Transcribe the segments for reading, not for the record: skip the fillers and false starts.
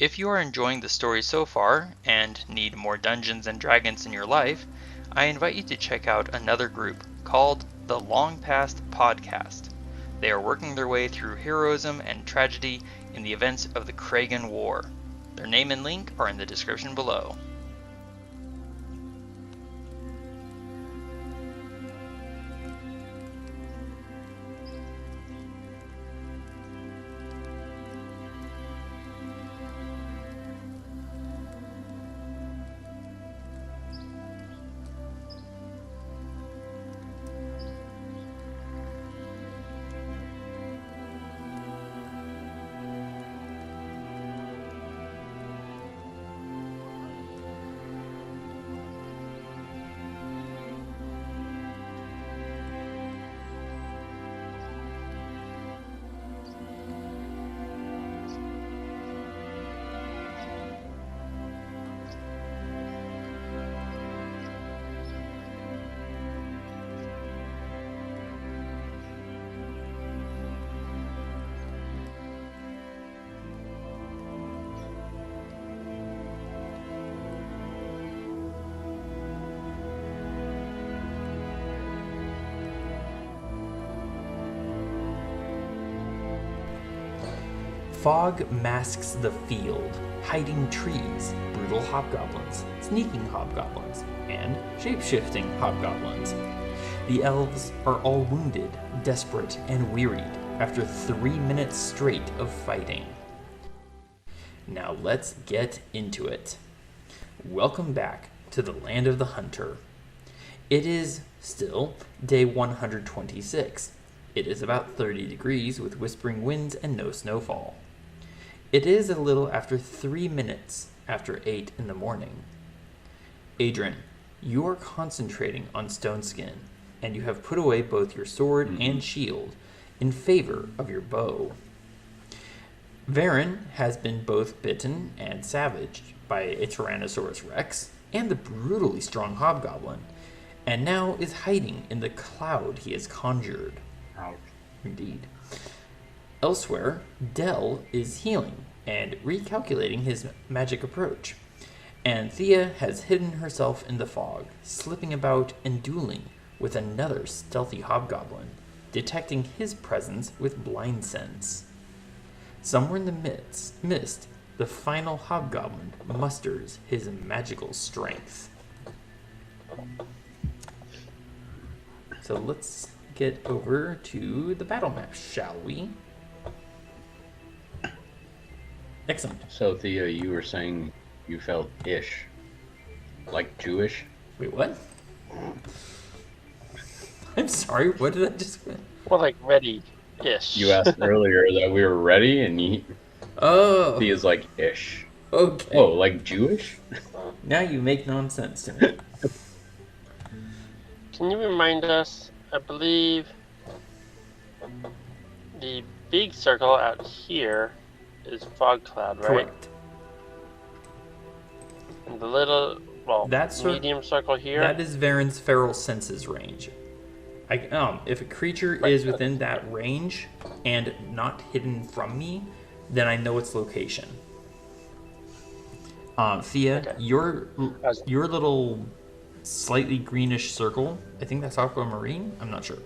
If you are enjoying the story so far and need more Dungeons and Dragons in your life, I invite you to check out another group called the Long Past Podcast. They are working their way through heroism and tragedy in the events of the Chragan War. Their name and link are in the description below. Fog masks the field, hiding trees, brutal hobgoblins, sneaking hobgoblins, and shape-shifting hobgoblins. The elves are all wounded, desperate, and wearied after 3 minutes straight of fighting. Now let's get into it. Welcome back to the Land of the Hunter. It is still day 126. It is about 30 degrees with whispering winds and no snowfall. It is a little after 3 minutes after 8 in the morning. Adran, you are concentrating on Stoneskin, and you have put away both your sword and shield in favor of your bow. Varin has been both bitten and savaged by a Tyrannosaurus Rex and the brutally strong hobgoblin, and now is hiding in the cloud he has conjured. Ouch. Indeed. Elsewhere, Dell is healing and recalculating his magic approach, and Thía has hidden herself in the fog, slipping about and dueling with another stealthy hobgoblin, detecting his presence with blind sense. Somewhere in the mist, the final hobgoblin musters his magical strength. So let's get over to the battle map, shall we? Excellent. So, Thea, you were saying you felt ish. Like Jewish? Wait, what? I'm sorry, what did I just... Well, like ready-ish. You asked earlier that we were ready, and Oh, Thea's like ish. okay. Oh, like Jewish? Now you make nonsense to me. Can you remind us, I believe the big circle out here is fog cloud, right? Correct. And the little, medium circle here? That is Varin's feral senses range. If a creature is within that range and not hidden from me, then I know its location. Thea, Okay. your little slightly greenish circle, I think that's aquamarine, I'm not sure.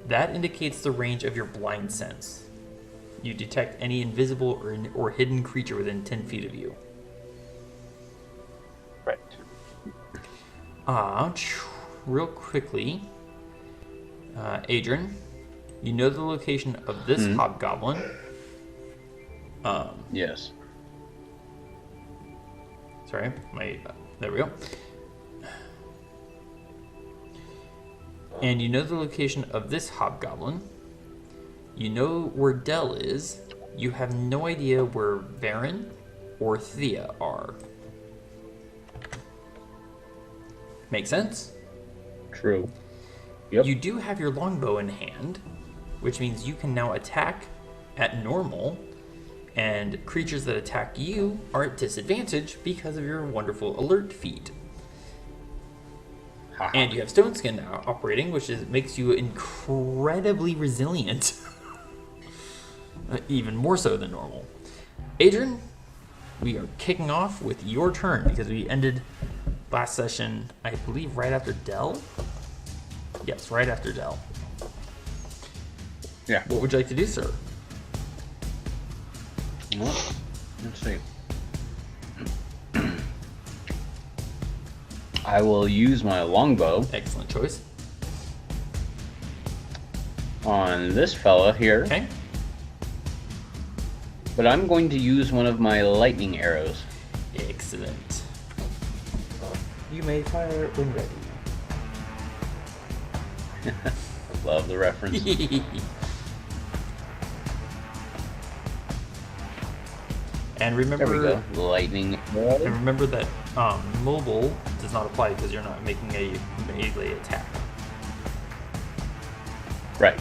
That indicates the range of your blind sense. You detect any invisible or hidden creature within 10 feet of you. Right. Real quickly, Adran, you know the location of this hobgoblin. Yes. Sorry, there we go. And you know the location of this hobgoblin. You know where Dell is. You have no idea where Varin or Thea are. Make sense? True. Yep. You do have your longbow in hand, which means you can now attack at normal, and creatures that attack you are at disadvantage because of your wonderful alert feat. And you have Stoneskin now operating, which makes you incredibly resilient. Even more so than normal. Adran, we are kicking off with your turn because we ended last session, I believe, right after Dell. Yes, right after Dell. Yeah. What would you like to do, sir? Well, let's see. I will use my longbow Excellent choice. on this fella here, Okay. but I'm going to use one of my lightning arrows. Excellent. You may fire when ready. Love the reference. And remember, There we go. Lightning and arrow. remember that mobile does not apply because you're not making a melee attack. Right.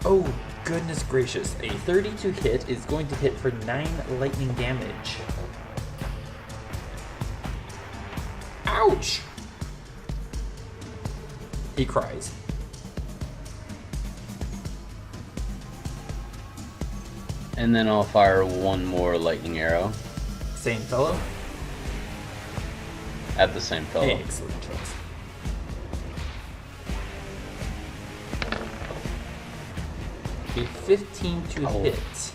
Oh, goodness gracious. A 32 hit is going to hit for 9 lightning damage. Ouch! He cries. And then I'll fire one more lightning arrow Same fellow? at the same fellow. Excellent choice. A 15 to Oh. hit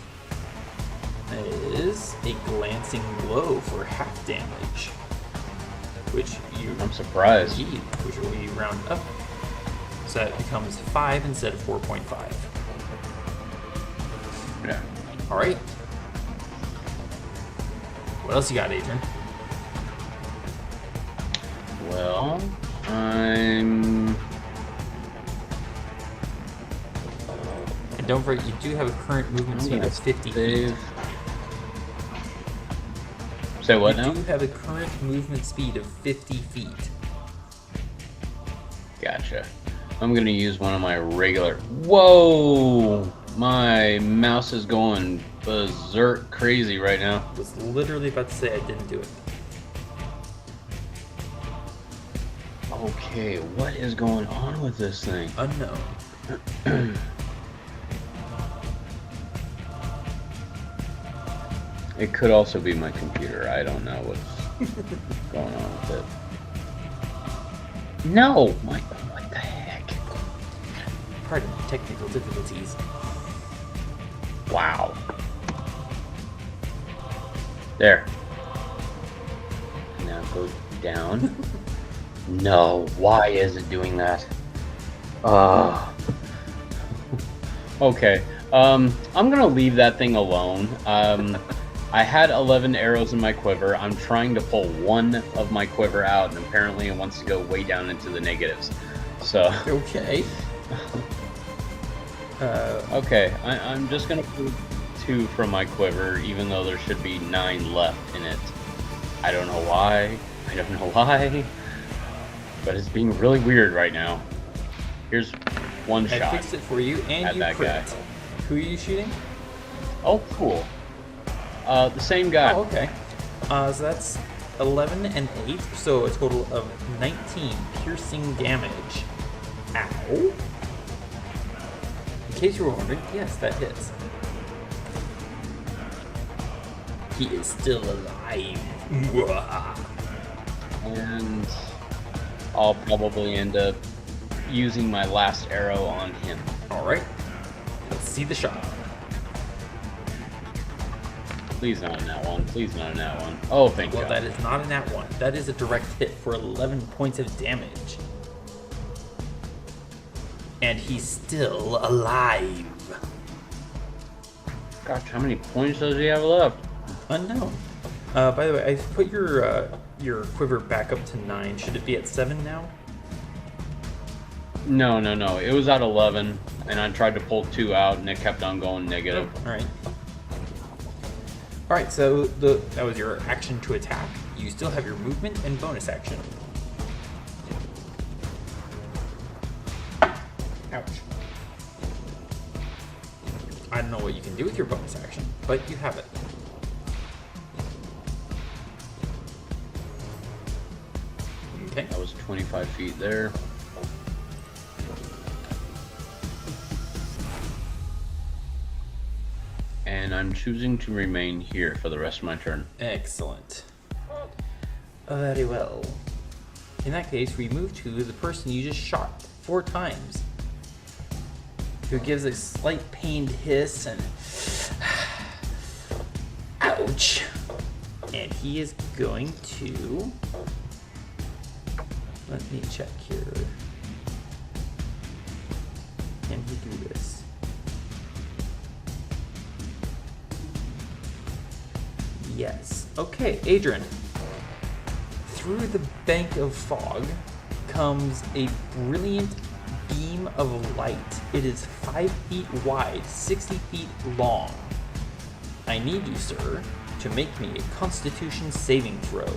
is a glancing blow for half damage, which you I'm surprised. indeed, which we round up, so that becomes 5 instead of 4.5. Yeah. All right. What else you got, Adran? Well, I'm. And don't forget, you do have a current movement speed of 50 feet. Save. Say what You now? do have a current movement speed of 50 feet. Gotcha. I'm gonna use one of my regular. Whoa! My mouse is going berserk crazy right now. I was literally about to say I didn't do it. Okay, what is going on with this thing? Unknown. It could also be my computer. I don't know what's going on with it. No! What the heck? Pardon technical difficulties. Wow. There. Now go down. No, why is it doing that? Okay. I'm gonna leave that thing alone. I had 11 arrows in my quiver. I'm trying to pull one of my quiver out, and apparently it wants to go way down into the negatives. So, Okay. okay, I'm just gonna pull 2 from my quiver, even though there should be 9 left in it. I don't know why. But it's being really weird right now. Here's one I shot. fixed it for you, and At you that crit. guy. Who are you shooting? Oh, cool. The same guy. Oh, okay. So that's 11 and 8, so a total of 19 piercing damage. Ow. In case you were wondering, yes, that hits. He is still alive. And I'll probably end up using my last arrow on him. Alright. Let's see the shot. Please not in that one. Please not in that one. Oh, thank Well, God. that is not a nat 1. That is a direct hit for 11 points of damage. And he's still alive. Gosh, how many points does he have left? Unknown. By the way, I put your quiver back up to 9. Should it be at 7 now? No. It was at 11, and I tried to pull 2 out, and it kept on going negative. Alright. Alright, so that was your action to attack. You still have your movement and bonus action. Ouch. I don't know what you can do with your bonus action, but you have it. Okay. That was 25 feet there. And I'm choosing to remain here for the rest of my turn. Excellent. Very well. In that case, we move to the person you just shot 4 times, who gives a slight pained hiss and ouch. And he is going to, let me check here. Can he do this? Yes. Okay, Adran. Through the bank of fog comes a brilliant beam of light. It is 5 feet wide, 60 feet long. I need you, sir, to make me a Constitution saving throw.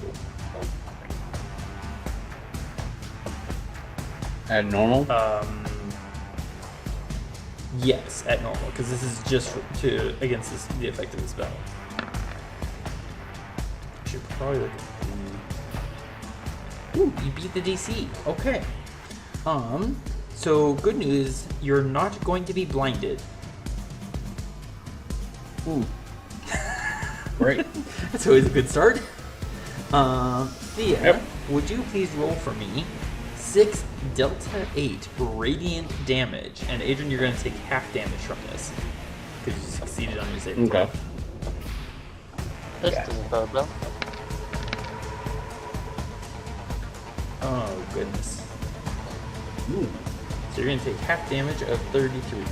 At normal? Yes, at normal, because this is just against the effect of the spell. I should probably look at Ooh, you beat the DC. Okay. So good news, you're not going to be blinded. Ooh. Great. That's always a good start. Thea, Yep. would you please roll for me 6 Delta 8 radiant damage? And Adran, you're going to take half damage from this because you succeeded on your saving throw. Okay. This doesn't bode well. Oh, goodness. Ooh. So you're going to take half damage of 33.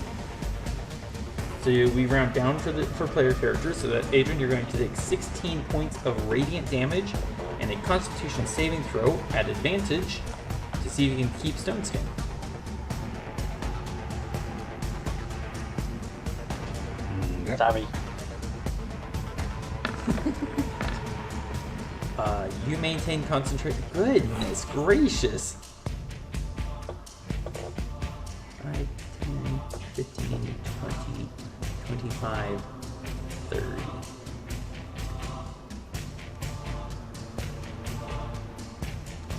So we round down for player characters, so that Adran, you're going to take 16 points of radiant damage and a Constitution saving throw at advantage to see if you can keep Stone Skin. Okay. Sorry. You maintain concentration. Goodness gracious. 5, 10, 15, 20, 25, 30.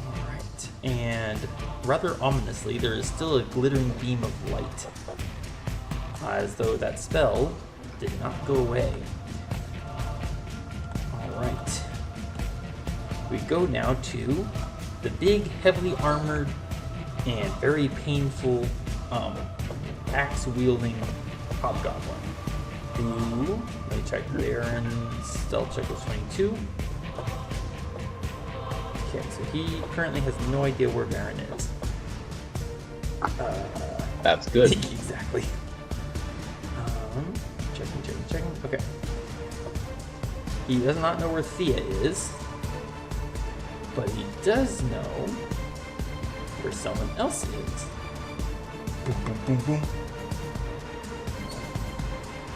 Alright. And rather ominously, there is still a glittering beam of light. As though that spell did not go away. Alright. We go now to the big, heavily armored, and very painful axe-wielding hobgoblin. Who, let me check Baron's stealth check was 22. Okay, so he currently has no idea where Baron is. That's good. Exactly. Checking. Okay. He does not know where Thea is, but he does know where someone else is. Boom, boom, boom, boom.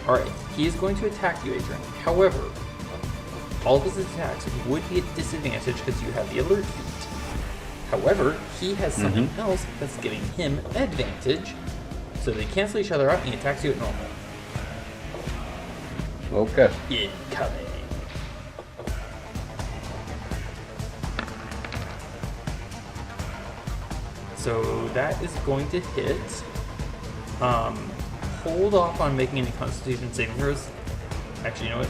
Alright, he is going to attack you, Adran. However, all of his attacks would be at disadvantage because you have the alert feat. However, he has something else that's giving him advantage, so they cancel each other out and he attacks you at normal. Okay. Incoming. So that is going to hit. Hold off on making any Constitution saving throws. Actually, you know what?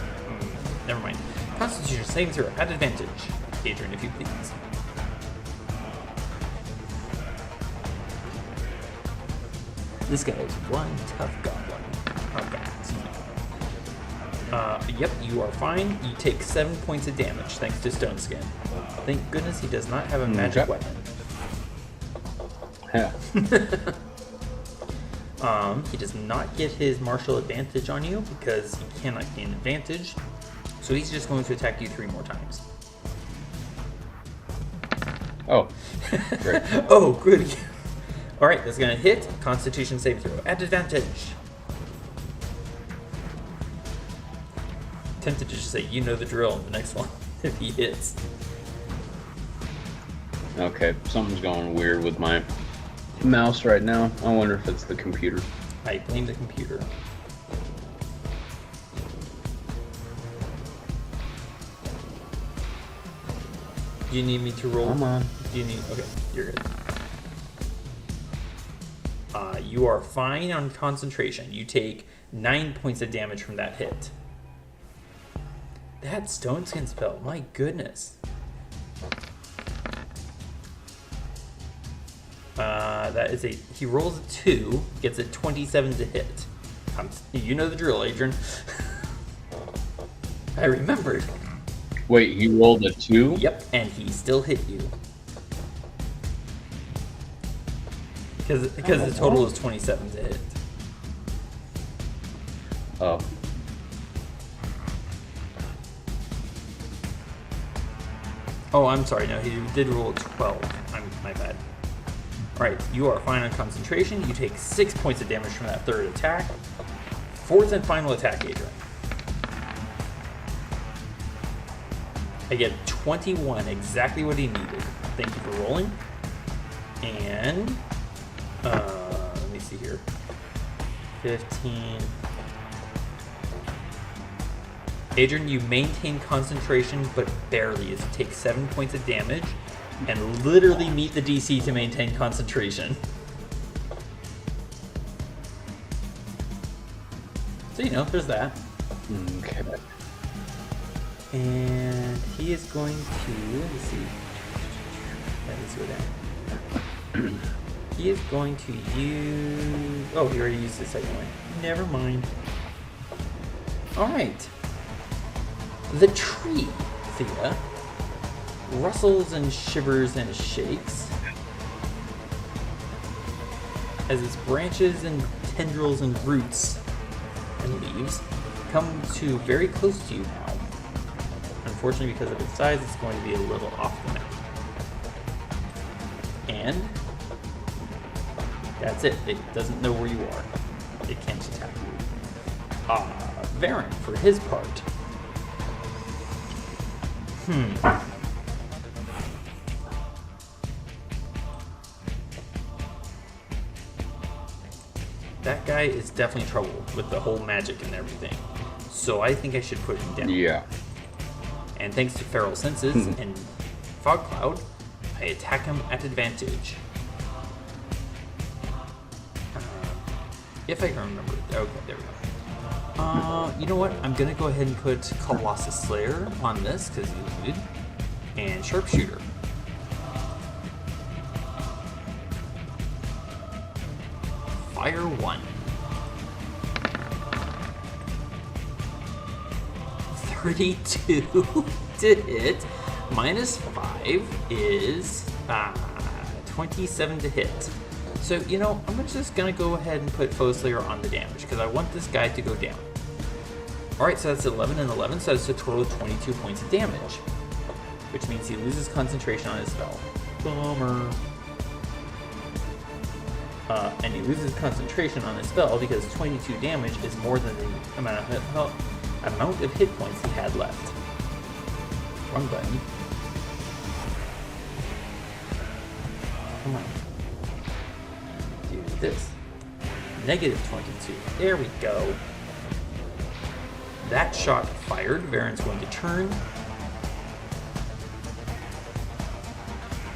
Never mind. Constitution saving throw at advantage. Adran, if you please. This guy is one tough goblin. Yep, you are fine. You take 7 points of damage thanks to Stone Skin. Thank goodness he does not have a magic weapon. Yeah. He does not get his martial advantage on you because he cannot gain advantage. So he's just going to attack you 3 more times. Oh, great. Oh, good. Alright, that's going to hit. Constitution save throw at advantage. Tempted to just say, you know the drill in the next one if he hits. Okay, something's going weird with my mouse right now. I wonder if it's the computer. I blame the computer. Do you need me to roll? Come on. Do you need? Okay, you're good. You are fine on concentration. You take 9 points of damage from that hit. That stone skin spell, my goodness. That is he rolls a 2, gets a 27 to hit. You know the drill, Adran. I remembered. Wait, he rolled a 2? Yep, and he still hit you. Because the total is 27 to hit. Oh. Oh, I'm sorry. No, he did roll a 12. My bad. Alright, you are fine on concentration. You take 6 points of damage from that third attack. Fourth and final attack, Adran. I get 21, exactly what he needed. Thank you for rolling. And, let me see here. 15. Adran, you maintain concentration, but barely, as you take 7 points of damage and literally meet the DC to maintain concentration. So, there's that. Okay. And he is going to, let's see. Let's go down. He is going to use, oh, he already used the second one. Never mind. Alright. The tree, Thea, rustles and shivers and shakes as its branches and tendrils and roots and leaves come to very close to you now. Unfortunately, because of its size, it's going to be a little off the map. And that's it. It doesn't know where you are. It can't attack you. Varin, for his part. That guy is definitely in trouble with the whole magic and everything. So I think I should put him down. Yeah. And thanks to Feral Senses and Fog Cloud, I attack him at advantage. If I can remember. Okay, there we go. You know what? I'm going to go ahead and put Colossus Slayer on this, because he's looted. And Sharpshooter. Fire 1. 32 to hit. Minus 5 is 27 to hit. So, I'm just going to go ahead and put Foe Slayer on the damage, because I want this guy to go down. Alright, so that's 11 and 11, so that's a total of 22 points of damage. Which means he loses concentration on his spell. Bummer. And he loses concentration on his spell because 22 damage is more than the amount of hit points he had left. Wrong button. Come on. Do this. Negative 22. There we go. That shot fired. Varin's going to turn.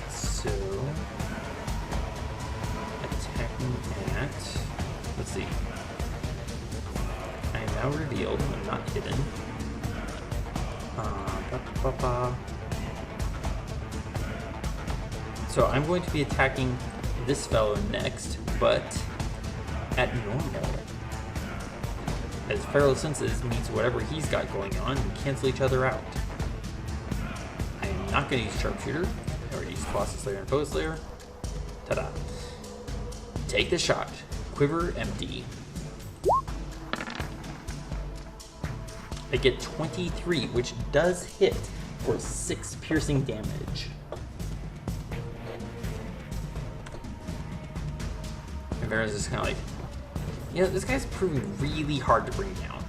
So, attacking at, let's see. I am now revealed. I'm not hidden. So I'm going to be attacking this fellow next, but at normal. As Feral Senses meets whatever he's got going on and cancel each other out. I am not going to use Sharpshooter. I already used Colossus Slayer and Foe Slayer. Ta-da. Take the shot. Quiver empty. I get 23, which does hit for 6 piercing damage. And Varin's just kind of like, this guy's proving really hard to bring down.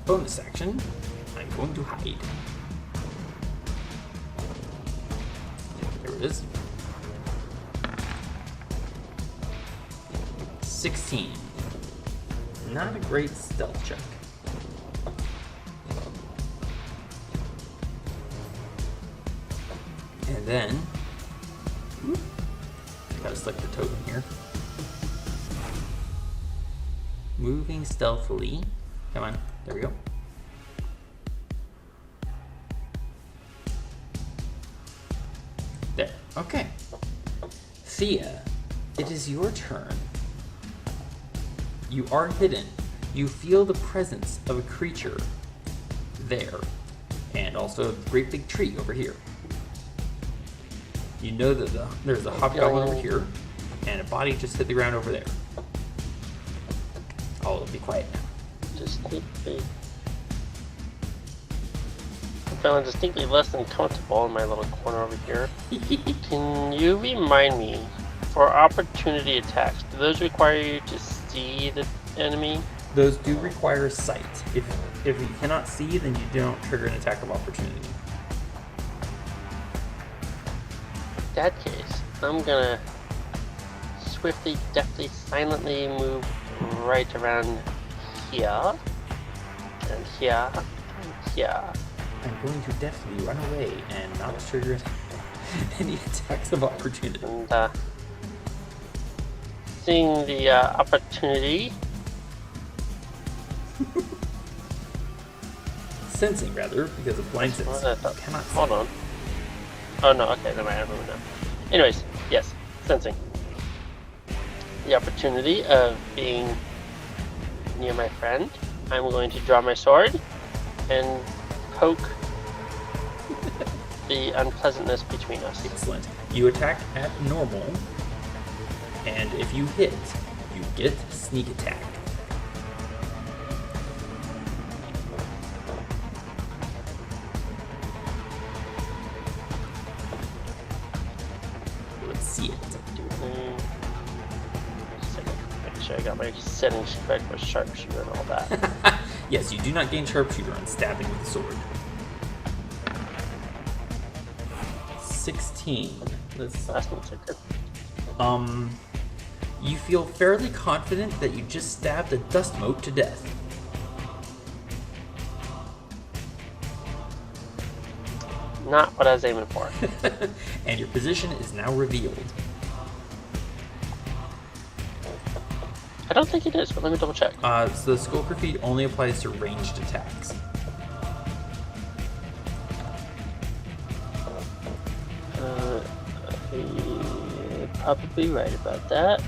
Bonus action. I'm going to hide. There it is. 16. Not a great stealth check. And then, gotta select the totem here. Moving stealthily. Come on, there we go. There, okay. Thía, it is your turn. You are hidden. You feel the presence of a creature there, and also a great big tree over here. You know that there's a hobgoblin over here, and a body just hit the ground over there. Oh, it'll be quiet now. Distinctly. I'm feeling distinctly less than comfortable in my little corner over here. Can you remind me, for opportunity attacks, do those require you to see the enemy? Those do require sight. If you cannot see, then you don't trigger an attack of opportunity. In that case, I'm gonna swiftly, deftly, silently move right around here, and here, and here. I'm going to deftly run away and not trigger any attacks of opportunity. And seeing the opportunity, Sensing, rather, because of blind sense. Cannot see. hold on. Oh no, okay, never mind, I remember now. Anyways, yes, sensing. The opportunity of being near my friend, I'm going to draw my sword and poke the unpleasantness between us. Excellent. You attack at normal, and if you hit, you get sneak attack. Let's see it. Make sure I got my settings correct for sharpshooter and all that. Yes, you do not gain sharpshooter on stabbing with the sword. 16. Let's. That's not so good. You feel fairly confident that you just stabbed a dust mote to death. Not what I was aiming for. And your position is now revealed. I don't think it is, but let me double check. So the Skulker feat only applies to ranged attacks. You're probably right about that.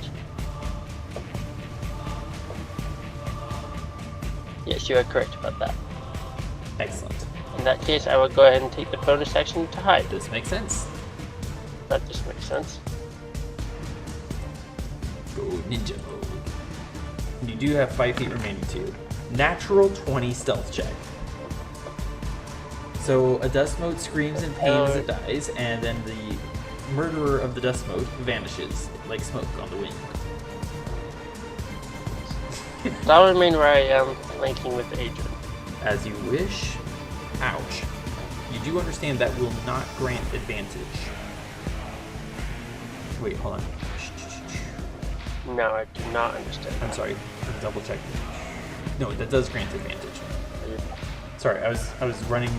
Yes, you are correct about that. Excellent. In that case, I will go ahead and take the bonus action to hide. This makes sense. That just makes sense. Go ninja mode. You do have 5 feet remaining too. Natural 20 stealth check. So a dust mote screams in pain as it dies, and then the murderer of the dust mote vanishes like smoke on the wind. So I'll remain where I am, flanking with Adran. As you wish. Ouch. You do understand that will not grant advantage. Wait, hold on. No, I do not understand. I'm sorry. Let's double check. No, that does grant advantage. Sorry, I was running.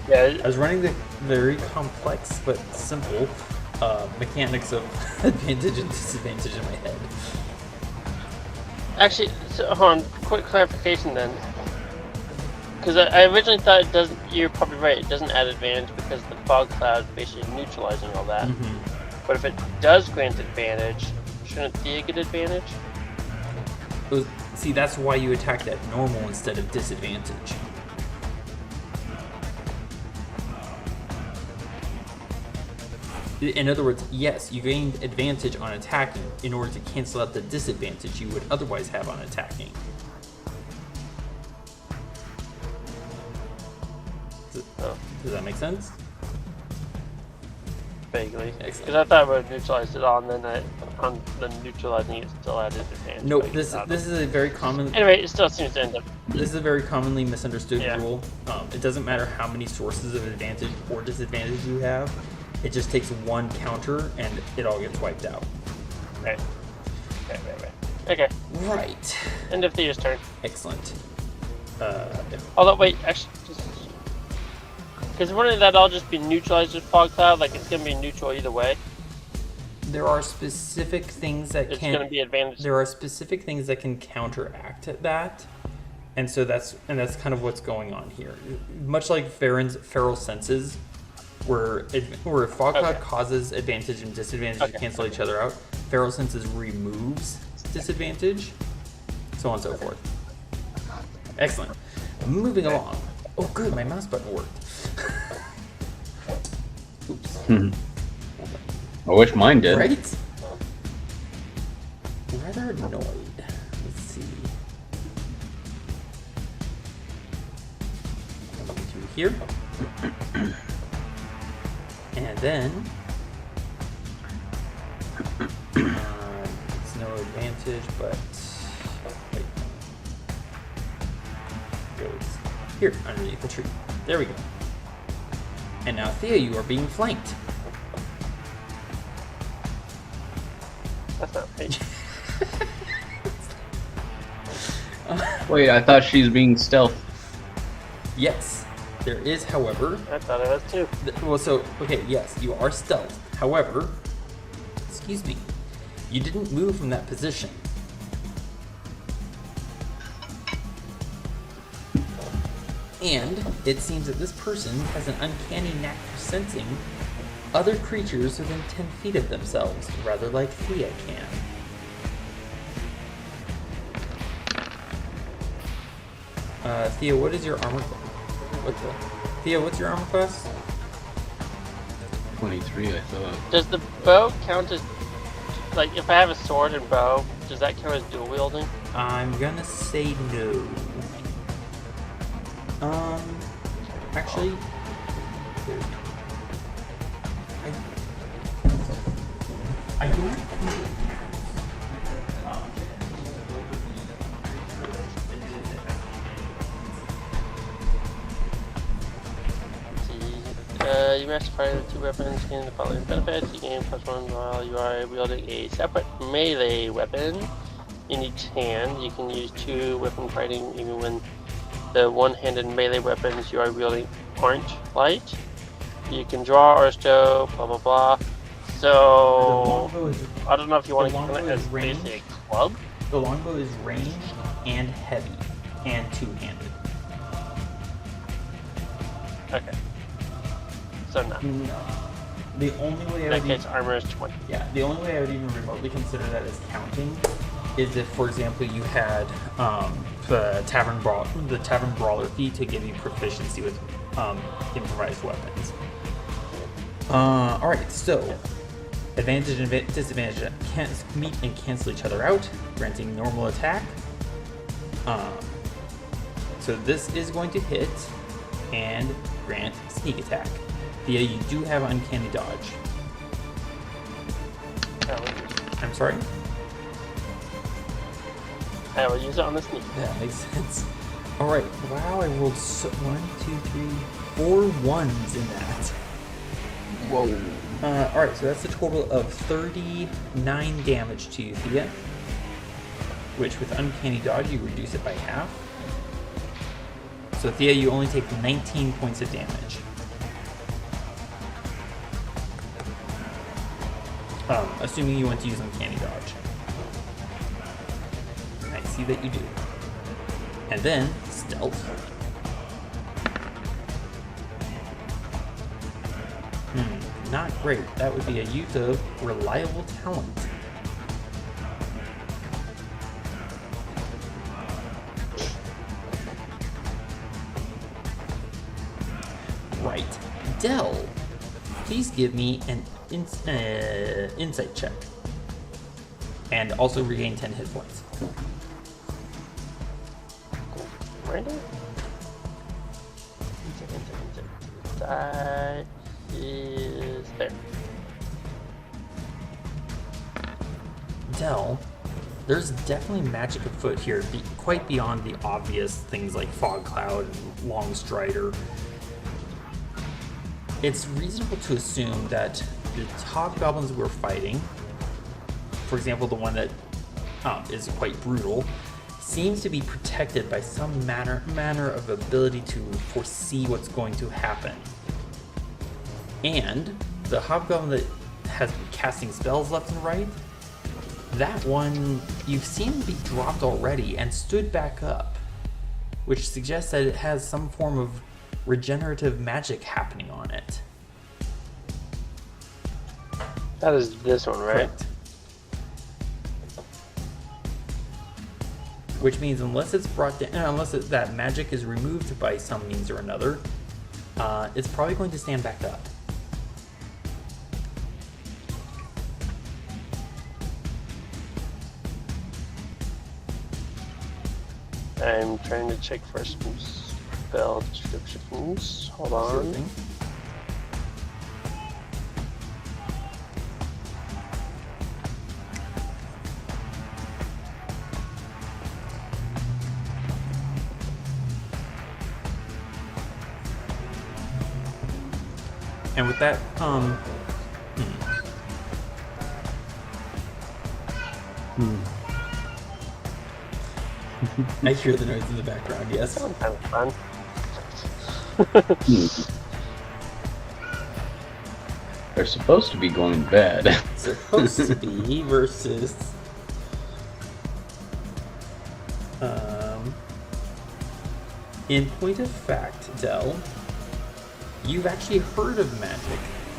Yeah. I was running the very complex but simple mechanics of advantage and disadvantage in my head. Actually, so, hold on. Quick clarification then. Because I originally thought it doesn't. You're probably right. It doesn't add advantage because the fog cloud basically neutralizing all that. Mm-hmm. But if it does grant advantage, shouldn't Thea get advantage? See, that's why you attacked at normal instead of disadvantage. In other words, yes, you gained advantage on attacking in order to cancel out the disadvantage you would otherwise have on attacking. Does that make sense? Vaguely. Excellent. Because I thought I would have neutralized it on, then on the neutralizing it still added advantage. Nope, this is a very common. Anyway, it still seems to end up. This is a very commonly misunderstood Yeah. rule. It doesn't matter how many sources of advantage or disadvantage you have. It just takes one counter and it all gets wiped out. Right. Okay. Right. End of Thea's turn. Excellent. Although, wait, actually, because wouldn't that all just be neutralized with fog cloud? Like it's gonna be neutral either way. there are specific things that it's going to be advantage. There are specific things that can counteract that, and so that's kind of what's going on here. Much like Varin's feral senses, where fog cloud causes advantage and disadvantage to cancel each other out, feral senses removes disadvantage, so on and so forth. Excellent. Moving along. Oh, good, my mouse button worked. Oops. I wish mine did. Right? Rather annoyed. Let's see. Coming through here. And then... it's no advantage, but... Wait. Goes here, underneath the tree. There we go. And now, Thea, you are being flanked. That's not right. Wait, I thought she's being stealth. Yes. There is, however... I thought it was too. Yes, you are stealth. However, excuse me, you didn't move from that position. And it seems that this person has an uncanny knack for sensing other creatures within 10 feet of themselves, rather like Thea can. Thea, what is your armor class? Thea, what's your armor class? 23, I thought. Does the bow count as, like, if I have a sword and bow, does that count as dual wielding? I'm gonna say no. Actually, I don't think You master fire the two weapons, gain the following benefits. You gain +1 while you are wielding a separate melee weapon in each hand. You can use two weapon fighting even when the one-handed melee weapons you are wielding aren't light. You can draw or stow, blah blah blah. So I don't know if you want to count it as basically a club. the longbow is ranged and heavy and two-handed. Okay. So no. No. The only way In that case, armor is 20. Yeah, the only way I would even remotely consider that as counting is if, for example, you had the tavern brawler feat to give you proficiency with improvised weapons. All right, so advantage and disadvantage can't meet and cancel each other out, granting normal attack. So this is going to hit and grant sneak attack. Thea, you do have uncanny dodge. I'm sorry? I will use it on the sneak. That makes sense. Alright, wow, I rolled 4 1s in that. Whoa. Alright, so that's a total of 39 damage to you, Thea. Which, with uncanny dodge, you reduce it by half. So, Thea, you only take 19 points of damage. Assuming you want to use uncanny dodge. I see that you do. And then, stealth. Not great. That would be a use of reliable talent. Right. Dell, please give me an insight check. And also regain 10 hit points. Right there. That is there. Dell, there's definitely magic afoot here, quite beyond the obvious things like Fog Cloud and Long Strider. It's reasonable to assume that the hobgoblins we're fighting, for example, the one that is quite brutal, seems to be protected by some manner of ability to foresee what's going to happen. And the hobgoblin that has been casting spells left and right. That one, you've seen it be dropped already and stood back up, which suggests that it has some form of regenerative magic happening on it. That is this one, right? Correct. Which means unless it's brought down, that magic is removed by some means or another, it's probably going to stand back up. I'm trying to check for some spell descriptions. Hold on. Sure thing. And with that, I hear the noise in the background, yes. Sounds kind of fun. They're supposed to be going to bed. Supposed to be versus in point of fact, Del, you've actually heard of magic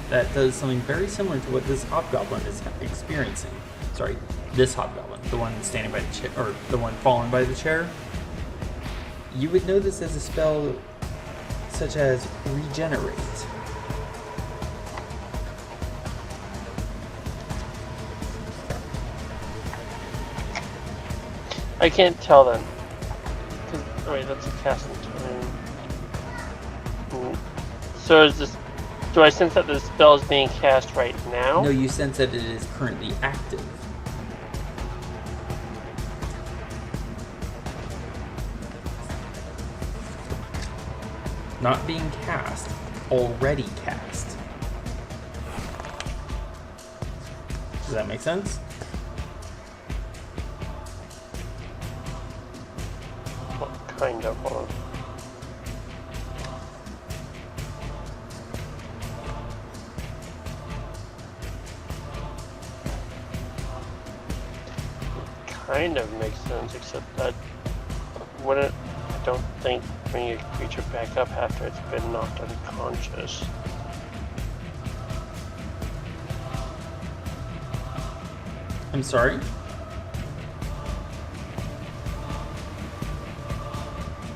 that does something very similar to what this hobgoblin is experiencing. Sorry, this hobgoblin, the one standing by the chair, or the one fallen by the chair. You would know this as a spell such as regenerate. I can't tell then. Oh wait, that's a casting time. So is this? Do I sense that the spell is being cast right now? No, you sense that it is currently active. Not being cast, already cast. Does that make sense? Kind of. Hold on. Kind of makes sense, except that wouldn't. I don't think bringing a creature back up after it's been knocked unconscious. I'm sorry?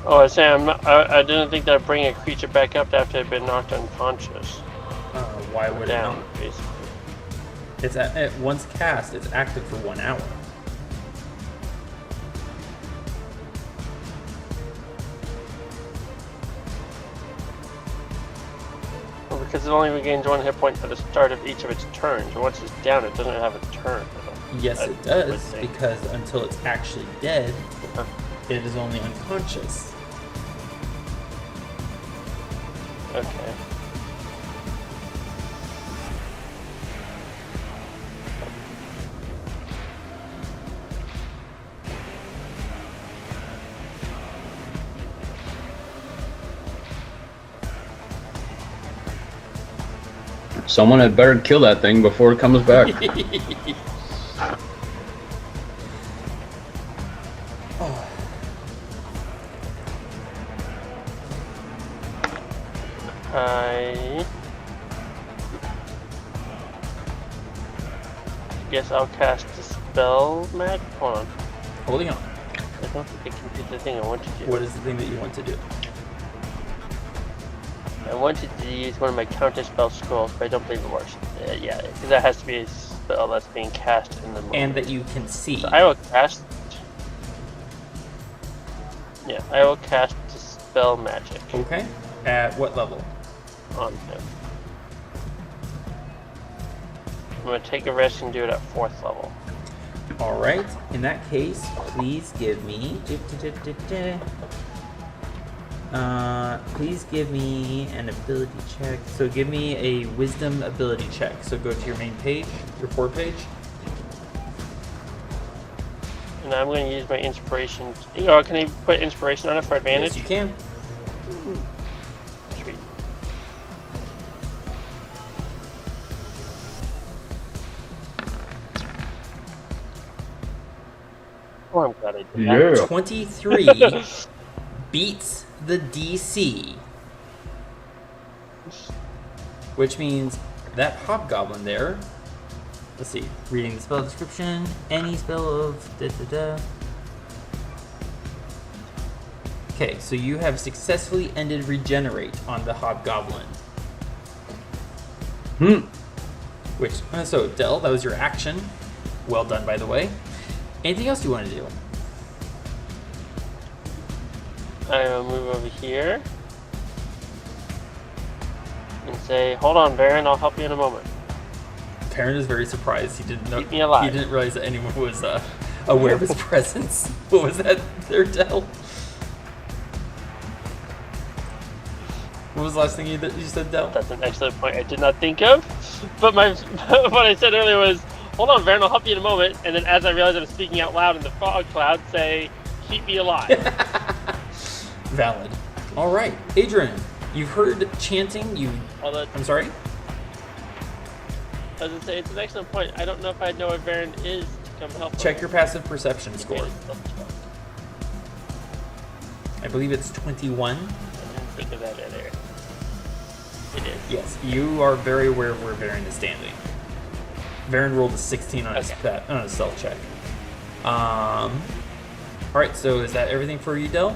Oh, I was saying I didn't think that bring a creature back up after it had been knocked unconscious. Why would Down, it not? basically. It's once cast, it's active for 1 hour. Well, because it only regains 1 hit point at the start of each of its turns. Once it's down, it doesn't have a turn. Yes, it does, because until it's actually dead, it is only unconscious. Okay. Someone had better kill that thing before it comes back. I guess I'll cast a spell magic. Hold on. Holding on. I don't think I can do the thing I want to do. What is the thing that you want to do? I wanted to use one of my counter spell scrolls, but I don't believe it works. Yeah, because that has to be a spell that's being cast in the moment. And that you can see. So I will cast. Yeah, I will cast spell magic Okay. At what level? on him. I'm gonna take a risk and do it at 4th level. Alright. In that case, please give me... please give me an ability check. So give me a wisdom ability check. So go to your main page, your 4 page. And I'm going to use my inspiration. Oh, can I put inspiration on it for advantage? Yes, you can. Sweet. Yeah. 23 beats the DC. Which means that hobgoblin there. Let's see. Reading the spell description. Any spell of da-da-da. Okay, so you have successfully ended regenerate on the hobgoblin. Which, so Del, that was your action. Well done, by the way. Anything else you want to do? I will move over here and say, "Hold on, Varin. I'll help you in a moment." Perrin is very surprised. He didn't know. Keep me alive. He didn't realize that anyone was aware of his presence. What was that there, Del? What was the last thing you said, Del? That's an excellent point I did not think of. But what I said earlier was, "Hold on, Varin. I'll help you in a moment." And then as I realized I'm speaking out loud in the fog cloud, say, "Keep me alive." Valid. All right, Adran, you've heard chanting. I'm sorry. I was gonna say it's an excellent point. I don't know if I know where Varin is to come help. Check your passive perception score. I believe it's 21. I didn't think of that earlier. It is. Yes, you are very aware of where Varin is standing. Varin rolled a 16 on his stealth check. All right, so is that everything for you, Del?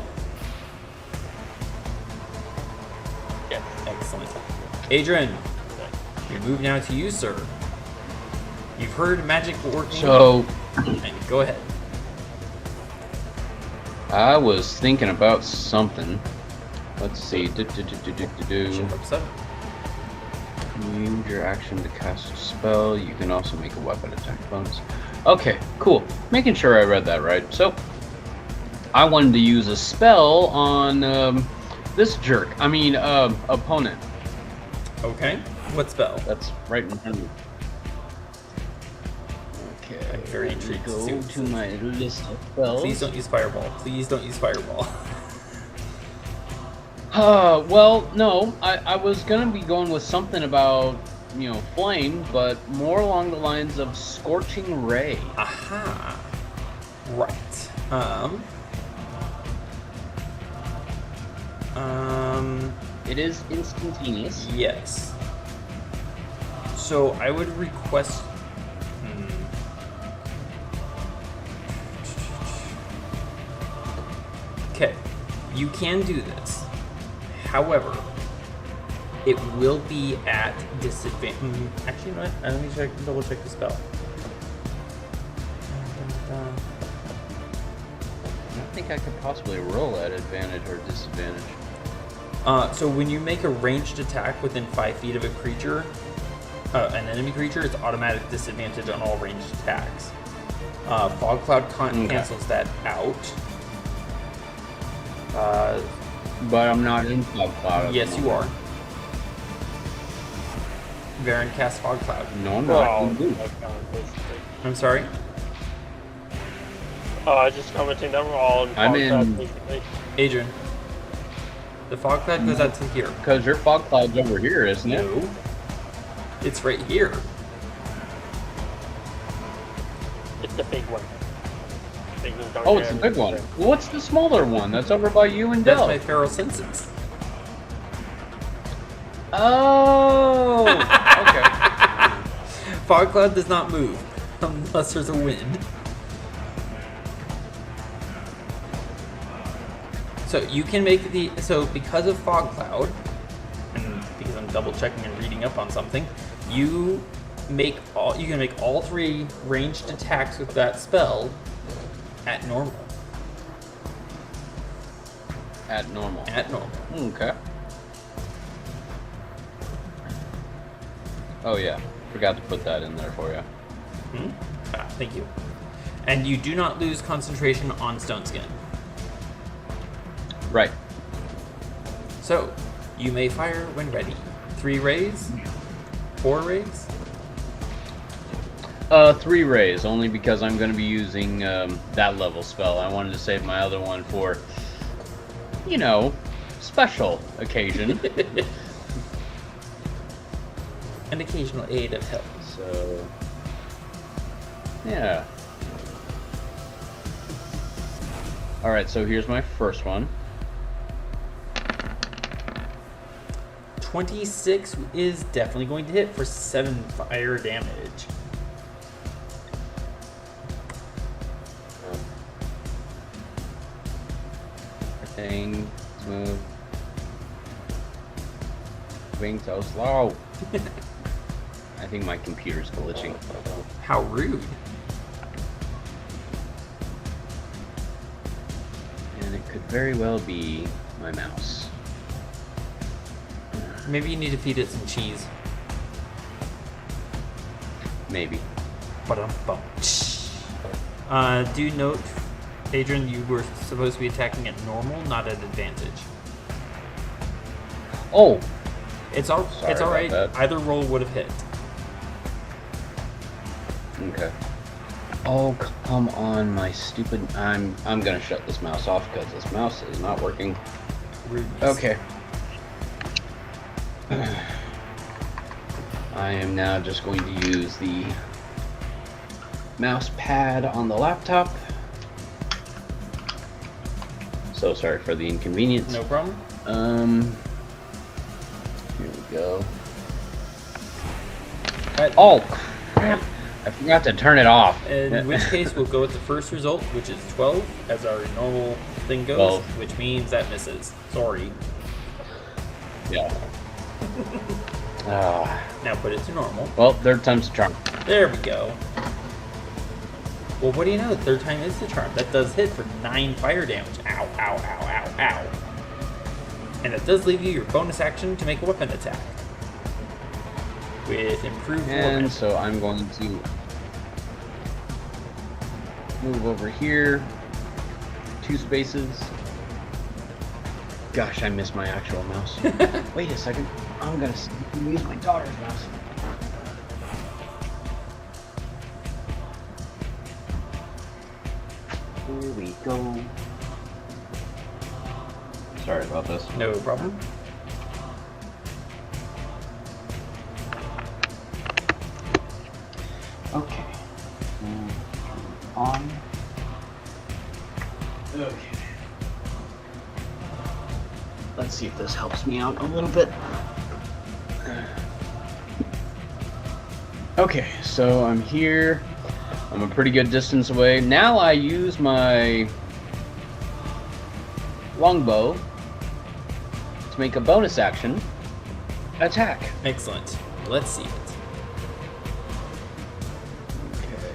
Yes. Excellent. Adran, we move now to you, sir. You've heard magic working. So, Go ahead. I was thinking about something. Let's see. Ship up 7. Use your action to cast a spell. You can also make a weapon attack bonus. Okay, cool. Making sure I read that right. So, I wanted to use a spell on this jerk. Opponent. Okay. What spell? That's right in front of me. Okay. I'm very intrigued to see Go what to this is. my list of spells. Please don't use fireball. Please don't use fireball. Well, no. I was gonna be going with something about, flame, but more along the lines of scorching ray. Aha. Right. It is instantaneous. Yes. So I would request. Okay, you can do this. However, it will be at disadvantage. Actually, you know what? Let me double check the spell. I don't think I could possibly roll at advantage or disadvantage. So when you make a ranged attack within 5 feet of a creature, an enemy creature, it's automatic disadvantage on all ranged attacks. Fog Cloud cancels that out. But I'm not in Fog Cloud. Yes, you are. Varin casts Fog Cloud. No, I'm not. I'm sorry? Oh, I was just commenting that we're all in I'm Fog Cloud, in- basically. Adrian. The Fog Cloud goes out to here. Because your Fog Cloud's over here, isn't it? No. It's right here. It's the big one. Big ones aren't Oh, it's there. the big one. Well, what's the smaller one? That's over by you and That's Del. my Feral Senses. Oh! Okay. Fog Cloud does not move unless there's a wind. So you can make because of Fog Cloud, and because I'm double checking and reading up on something, you can make all 3 ranged attacks with that spell at normal. At normal. At normal. Okay. Oh yeah, forgot to put that in there for you. Thank you. And you do not lose concentration on Stone Skin. Right. So, you may fire when ready. 3 rays? 4 rays? 3 rays, only because I'm going to be using that level spell. I wanted to save my other one for, special occasion. An occasional aid of help. So, yeah. Alright, so here's my first one. 26 is definitely going to hit for 7 fire damage. Thing smooth. Being so slow. I think my computer's glitching. How rude. And it could very well be my mouse. Maybe you need to feed it some cheese. Maybe. Ba-dum-bum. Do note, Adran, you were supposed to be attacking at normal, not at advantage. Oh! It's Sorry alright. about that. Either roll would have hit. Okay. Oh, come on, my stupid... I'm gonna shut this mouse off because this mouse is not working. Rudeness. Okay. I am now just going to use the mouse pad on the laptop. So sorry for the inconvenience. No problem. Here we go. Right. Oh, crap. I forgot to turn it off. In which case, we'll go with the first result, which is 12, as our normal thing goes, 12. which means that misses. Sorry. Yeah. Now put it to normal. Well, third time's a charm. There we go. Well, what do you know? Third time is the charm. That does hit for 9 fire damage. Ow, ow, ow, ow, ow. And that does leave you your bonus action to make a weapon attack. With improved And weapon. so I'm going to move over here. 2 spaces. Gosh, I missed my actual mouse. Wait a second. I'm gonna use my daughter's mouse. Here we go. Sorry about this. No problem. Okay. On. Okay. Let's see if this helps me out a little bit. Okay, so I'm here. I'm a pretty good distance away. Now I use my longbow to make a bonus action attack. Excellent. Let's see it. Okay.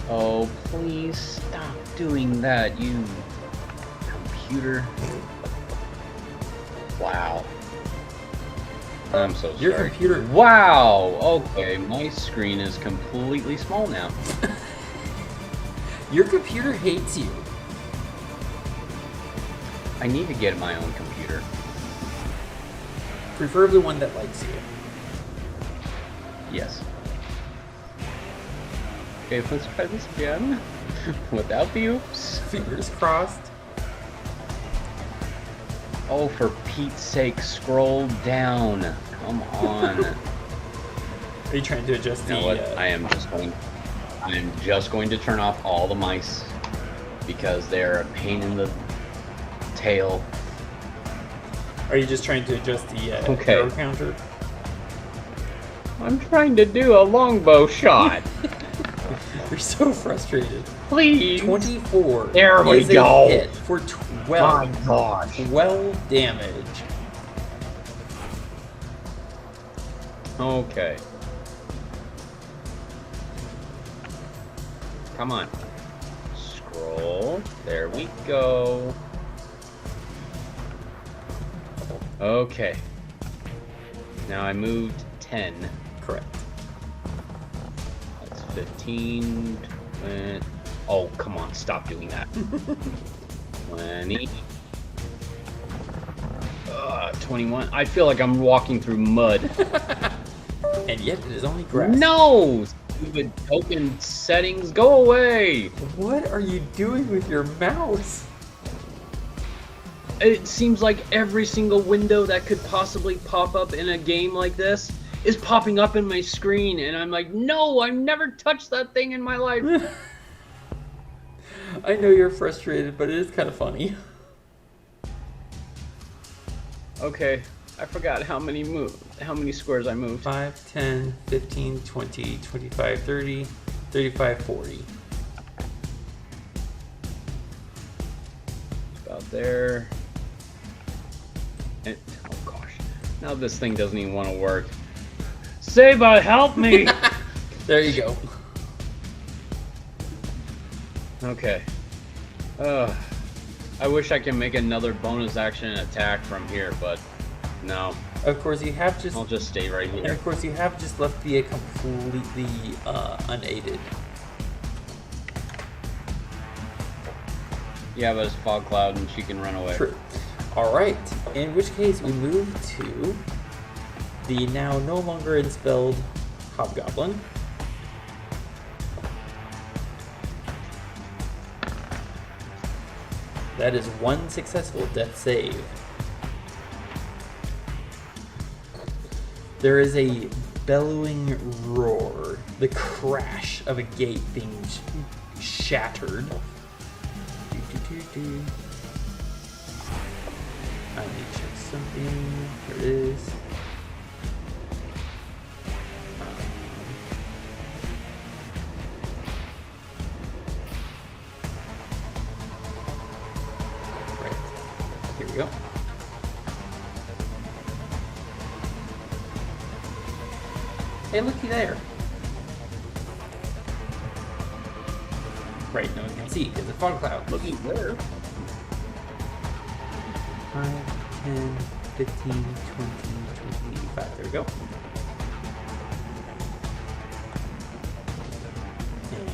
Oh, please stop doing that, you computer. Wow. I'm so sorry. Your computer. Wow! Okay, my screen is completely small now. Your computer hates you. I need to get my own computer. Preferably one that likes you. Yes. Okay, let's try this again. Without the oops. Fingers crossed. Oh, for Pete's sake, scroll down. Come on. Are you trying to adjust You know what? I am just going to turn off all the mice because they're a pain in the tail. Are you just trying to adjust the Okay. arrow counter? I'm trying to do a longbow shot. You're so frustrated. Please. 24. There we is go. A hit for 12. My gosh. 12 damage. Okay. Come on. Scroll. There we go. Okay. Now I moved 10. Correct. That's 15. Oh, come on. Stop doing that. 20. 21. I feel like I'm walking through mud. And yet it is only grass. No! Stupid token settings, go away! What are you doing with your mouse? It seems like every single window that could possibly pop up in a game like this is popping up in my screen, and I'm like, no, I've never touched that thing in my life. I know you're frustrated, but it is kind of funny. Okay, I forgot how many squares I moved. 5, 10, 15, 20, 25, 30, 35, 40. About there. And, oh gosh, now this thing doesn't even want to work. Seba, help me! There you go. Okay. I wish I can make another bonus action attack from here, but no. Of course, you have just. I'll just stay right here. And of course, you have just left Thea completely unaided. Yeah, but it's fog cloud and she can run away. True. All right. In which case, we move to the now no longer enspelled hobgoblin. That is one successful death save. There is a bellowing roar, the crash of a gate being shattered. I need to check something. Here it is. Right. Here we go. Hey, looky there. Right, no one can see because it's fog cloud. Looky there. 5, 10, 15, 20, 25. There we go. And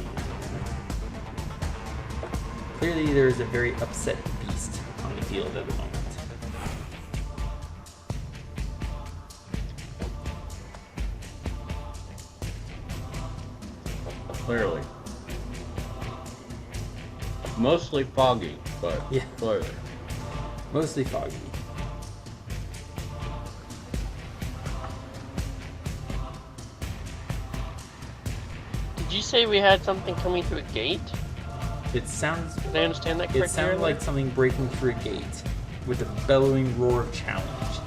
clearly there is a very upset beast on the field at the moment. Clearly. Mostly foggy, but Yeah. clearly. Mostly foggy. Did you say we had something coming through a gate? It sounds. Did I understand that correctly? It sounded like something breaking through a gate with a bellowing roar of challenge,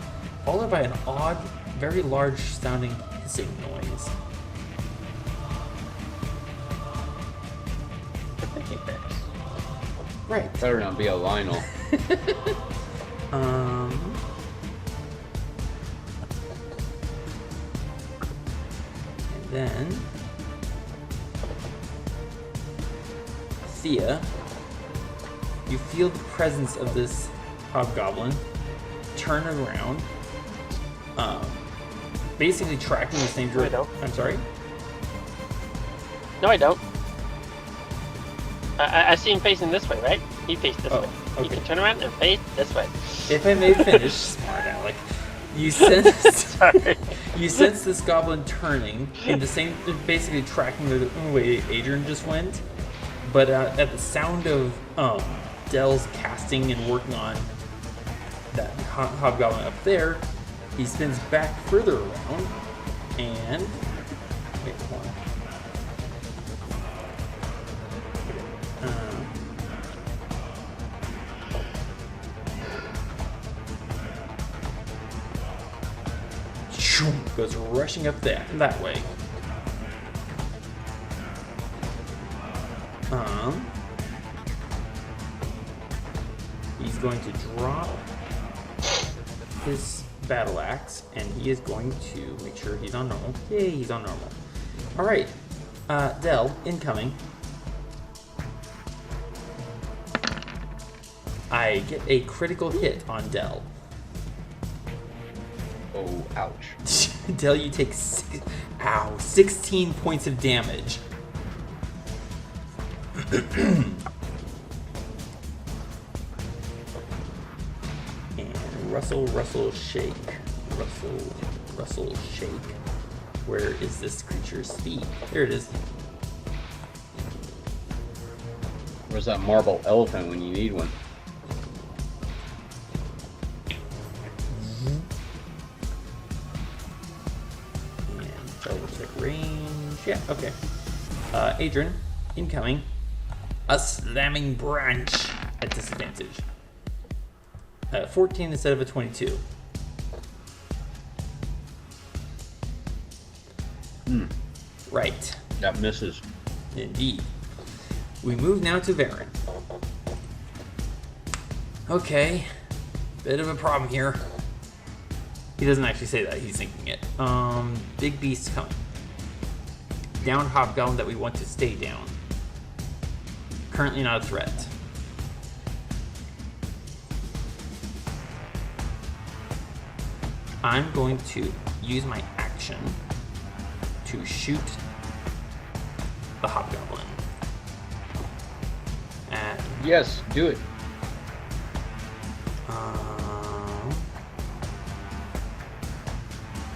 followed by an odd, very large sounding hissing noise. Right. Better not be a Lionel. And then Thea, you feel the presence of this hobgoblin turn around, basically tracking the same direction. No, I don't. I'm sorry? No, I don't. I see him facing this way, right? He faced this way. Okay. You can turn around and face this way. If I may finish, smart aleck, you sense Sorry. you sense this goblin turning in the same, basically tracking the way Adran just went, but at the sound of Dell's casting and working on that hobgoblin up there, he spins back further around and wait, hold on. Goes rushing up that way. He's going to drop his battle axe, and he is going to make sure he's on normal. Yay, he's on normal. All right, Dell, incoming. I get a critical hit on Dell. Oh, ouch. Dell, you take 16 points of damage. And Russell, shake. Russell, shake. Where is this creature's speed? There it is. Where's that marble elephant when you need one? Yeah, okay. Adran, incoming. A slamming branch at disadvantage. 14 instead of a 22. Right. That misses. Indeed. We move now to Varin. Okay. Bit of a problem here. He doesn't actually say that, he's thinking it. Big beast coming. Down hobgoblin that we want to stay down. Currently not a threat. I'm going to use my action to shoot the hobgoblin. And Yes, do it. I'm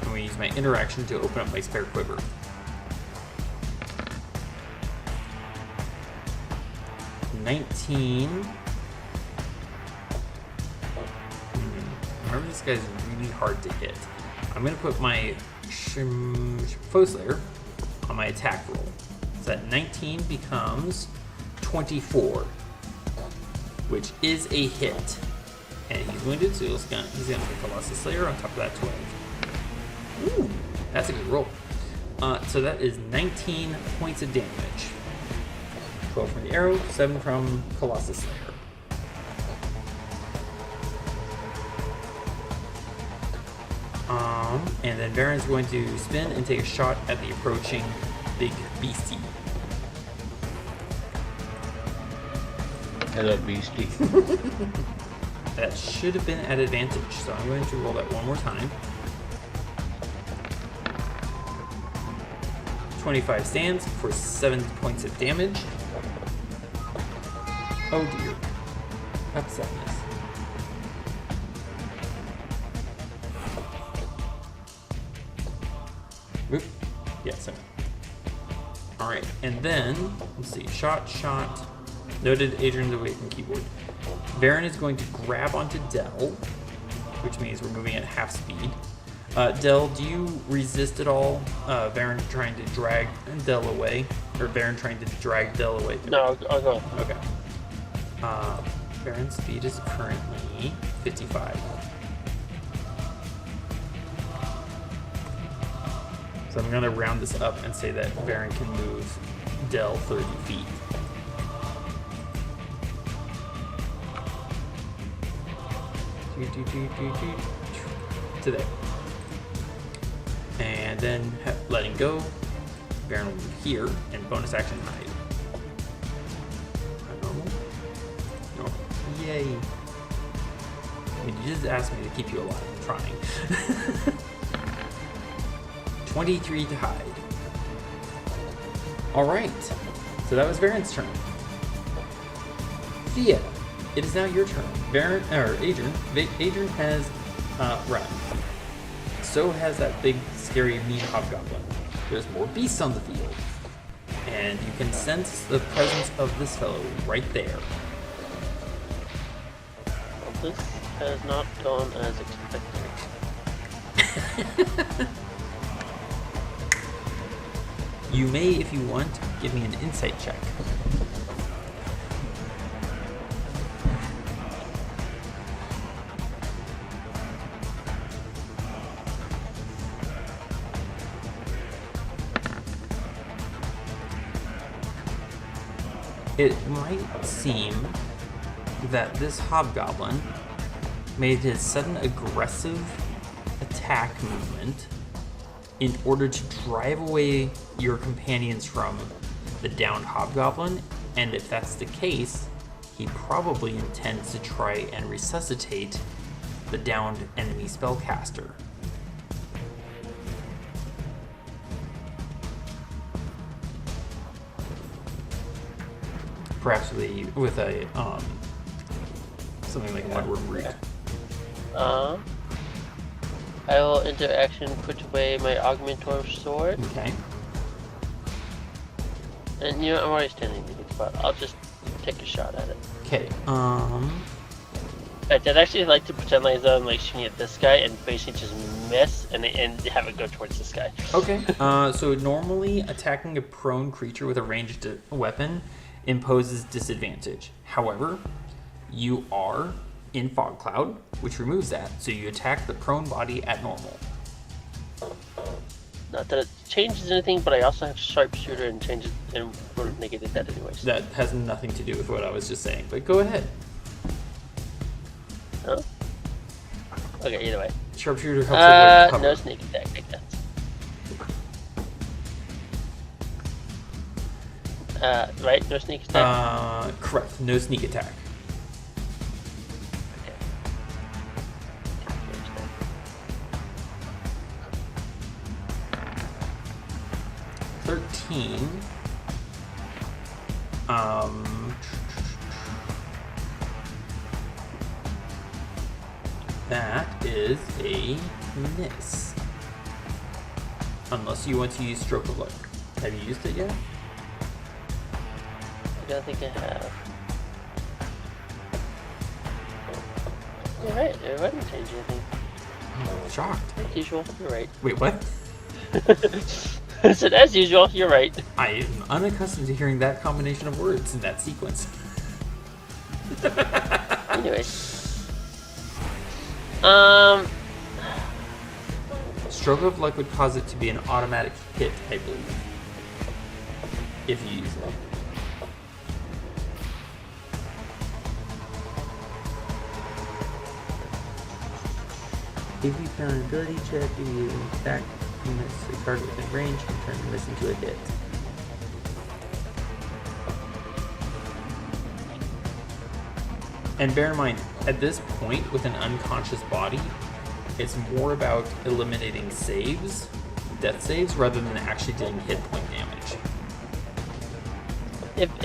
going to use my interaction to open up my spare quiver. Remember, this guy's really hard to hit. I'm going to put my foe slayer on my attack roll. So that 19 becomes 24, which is a hit. And he's wounded, so he's going to put Colossus Slayer on top of that 12. Ooh, that's a good roll. So that is 19 points of damage. 12 from the arrow, 7 from Colossus Slayer. And then Varin's going to spin and take a shot at the approaching big beastie. Hello, beastie. That should have been at advantage, so I'm going to roll that one more time. 25 stands for 7 points of damage. Oh dear. Upsetness. Oop. Yeah, 7. Alright, and then, let's see, shot. Noted Adrian's away from keyboard. Varin is going to grab onto Del, which means we're moving at half speed. Del, do you resist at all? Varin trying to drag Del away? Or Varin trying to drag Del away? No, I'll go. Okay. Varin's speed is currently 55. So I'm going to round this up and say that Varin can move Del 30 feet. To there. And then letting go, Varin will move here and bonus action hide. Normal? Normal. Yay. I mean, you just asked me to keep you alive. I'm trying. 23 to hide. Alright. So that was Varin's turn. Thea, it is now your turn. Adran has run. So has that big, scary, mean hobgoblin. There's more beasts on the field. And you can sense the presence of this fellow right there. Well, this has not gone as expected. You may, if you want, give me an insight check. It might seem that this hobgoblin made his sudden aggressive attack movement in order to drive away your companions from the downed hobgoblin, and if that's the case, he probably intends to try and resuscitate the downed enemy spellcaster. Perhaps with a something like Mudworm Root. I will interaction put away my Augmentor sword. Okay. And you know, I'm already standing in the spot. I'll just take a shot at it. Okay. I did actually like to pretend like I'm like shooting at this guy and basically just miss and have it go towards this guy. Okay. So normally attacking a prone creature with a ranged weapon imposes disadvantage. However, you are in Fog Cloud, which removes that, so you attack the prone body at normal. Not that it changes anything, but I also have Sharpshooter and changes and would have negated that anyways. That has nothing to do with what I was just saying, but go ahead. Huh? Okay, either way. Sharpshooter helps avoid cover. No sneak attack, I guess. Right? No sneak attack? Correct. No sneak attack. Okay. 13. That is a miss. Unless you want to use Stroke of Luck. Have you used it yet? I don't think I have. You're right, it wouldn't change anything. I'm shocked. As usual, you're right. Wait, what? I said, as usual, you're right. I am unaccustomed to hearing that combination of words in that sequence. Anyways. Stroke of Luck would cause it to be an automatic hit, I believe. If you use it. If you fail an ability check, if you attack, you miss a target within range, you turn the miss into a hit. And bear in mind, at this point, with an unconscious body, it's more about eliminating saves, death saves, rather than actually dealing hit point damage.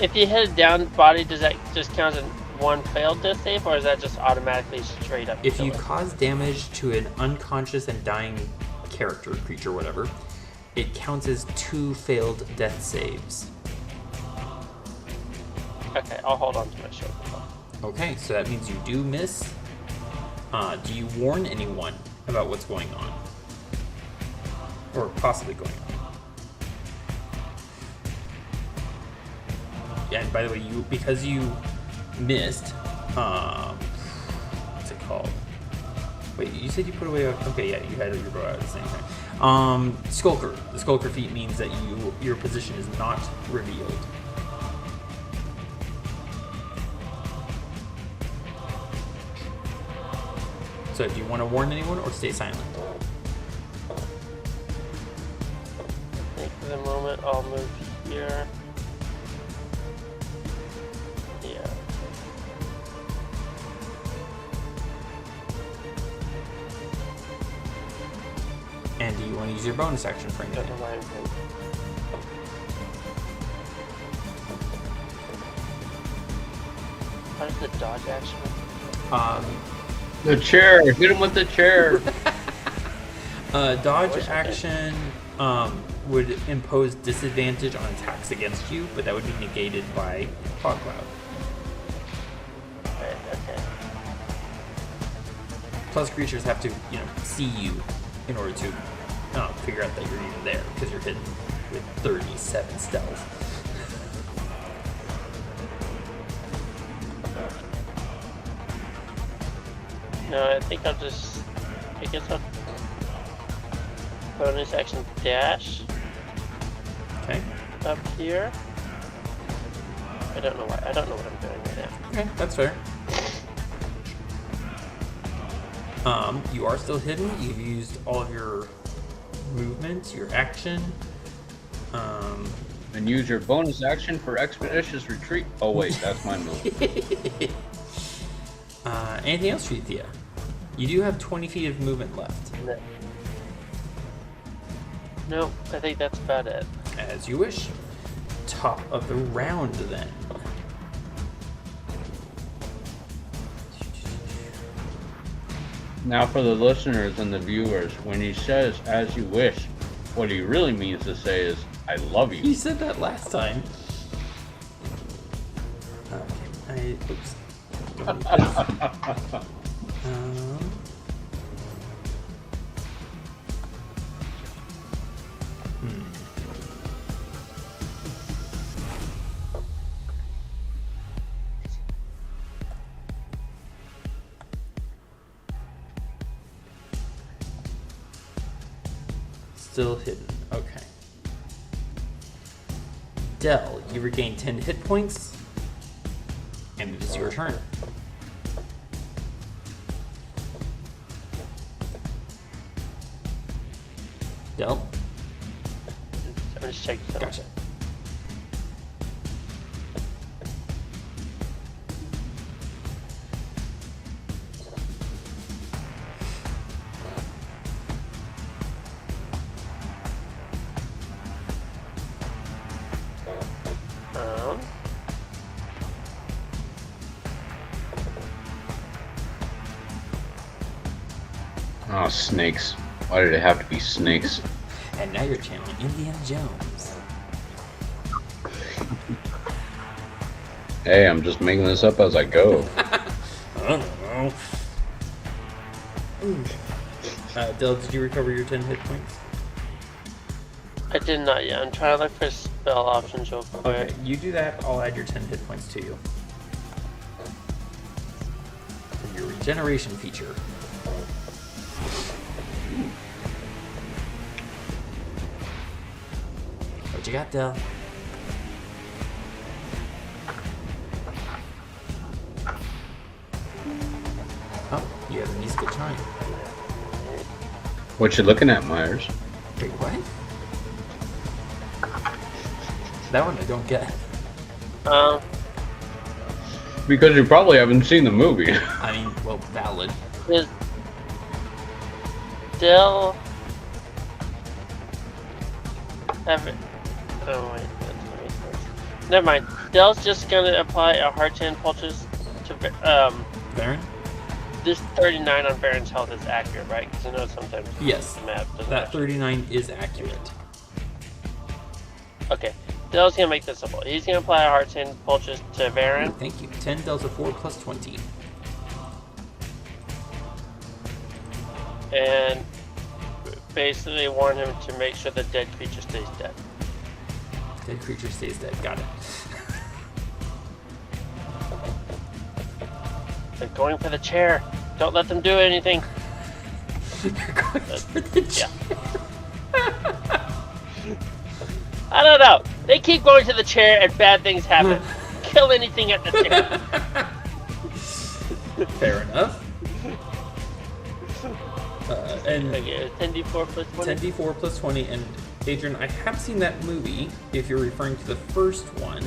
If you hit a down body, does that just count as one failed death save, or is that just automatically straight up? If you cause damage to an unconscious and dying character, creature, whatever, it counts as 2 failed death saves. Okay, I'll hold on to my shield. Okay, so that means you do miss. Do you warn anyone about what's going on? Or possibly going on? Yeah, and by the way, because you missed, what's it called? Wait, you said you put away, okay, yeah, you had your bow out at the same time. Skulker. The Skulker feat means that your position is not revealed. So do you want to warn anyone or stay silent? I think for the moment I'll move here. Yeah. And do you want to use your bonus action for anything? Don't know why I'm thinking. What is the dodge action? The chair! Hit him with the chair! Dodge action would impose disadvantage on attacks against you, but that would be negated by Fog Cloud. Right, okay. Plus, creatures have to, see you in order to figure out that you're even there, because you're hidden with 37 stealth. No, I think I'll just... I guess I'll... bonus action dash. Okay. Up here. I don't know why. I don't know what I'm doing right now. Okay, that's fair. You are still hidden. You've used all of your movement, your action. And use your bonus action for expeditious retreat. Oh wait, that's my move. Anything else for you, Thea? You do have 20 feet of movement left. No, I think that's about it. As you wish. Top of the round, then. Now for the listeners and the viewers, when he says, as you wish, what he really means to say is, I love you. You said that last time. Okay, oops. delete this. Still hidden. Okay. Del, you regain 10 hit points, and it is your turn. Del? I'm just checking something. Gotcha. Oh, snakes. Why did it have to be snakes? And now you're channeling Indiana Jones. Hey, I'm just making this up as I go. I don't know. Del, did you recover your 10 hit points? I did not yet. I'm trying to look for spell options real quick. Okay, you do that, I'll add your 10 hit points to you. For your regeneration feature. What you got, Del? Oh, you have a musical chime. What you looking at, Myers? Wait, what? That one I don't get. Because you probably haven't seen the movie. I mean, well, valid. Is Del have it? Oh wait, that's never mind. Del's just gonna apply a hard 10 pulses to Varin? this 39 on Varin's health is accurate, right? Because I know sometimes Yes, the map doesn't that actually- 39 is accurate. Okay, Del's gonna make this simple. He's gonna apply a hard 10 pulses to Varin. Thank you. 10 delta 4 plus 20. And basically warn him to make sure the dead creature stays dead. Dead creature stays dead. Got it. They're going for the chair. Don't let them do anything. You're going for the chair. I don't know. They keep going to the chair and bad things happen. Kill anything at the chair. Fair enough. And Okay, 10d4 plus 20. 10d4 plus 20. And Adrian, I have seen that movie, if you're referring to the first one,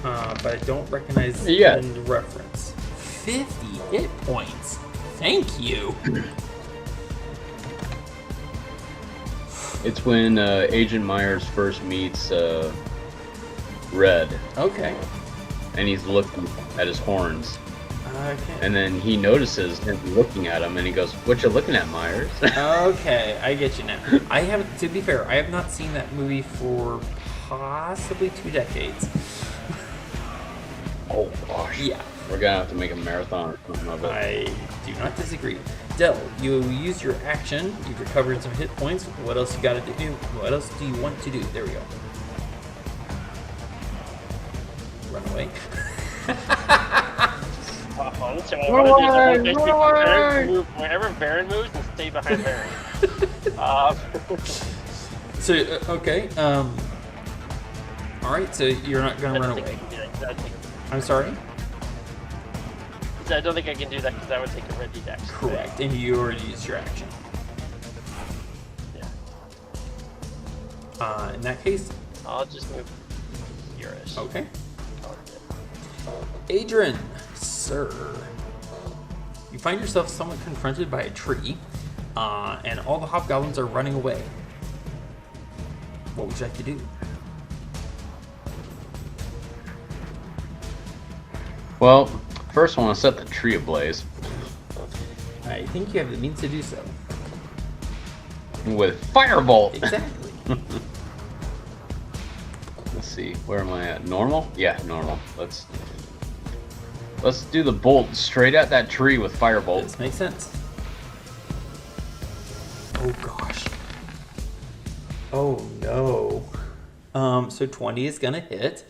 but I don't recognize the reference. 50 hit points. Thank you. It's when Agent Myers first meets Red, Okay. and he's looking at his horns. Okay. And then he notices him looking at him, and he goes, "What you looking at, Myers?" Okay, I get you now. I haven't, to be fair, I have not seen that movie for possibly 2 decades. Oh gosh. Yeah. We're gonna have to make a marathon or something of it. I do not disagree. Del, you use your action. You've recovered some hit points. What else you got to do? What else do you want to do? There we go. Run away. So what I want to do is basically wherever Varin moves and stay behind Varin. So, okay. All right. So you're not gonna run away. I'm sorry. I don't think I can do that because that would take a red dex. Correct. And you already used your action. Yeah. In that case, I'll just move Eurus. okay. Adran, sir. You find yourself somewhat confronted by a tree, and all the hobgoblins are running away. What would you like to do? Well, first I want to set the tree ablaze I think you have the means to do so. with firebolt. Exactly. Let's see, where am I at? Normal? Yeah, normal. Let's do the bolt straight at that tree with firebolt. This makes sense. Oh gosh. Oh no. So 20 is gonna hit,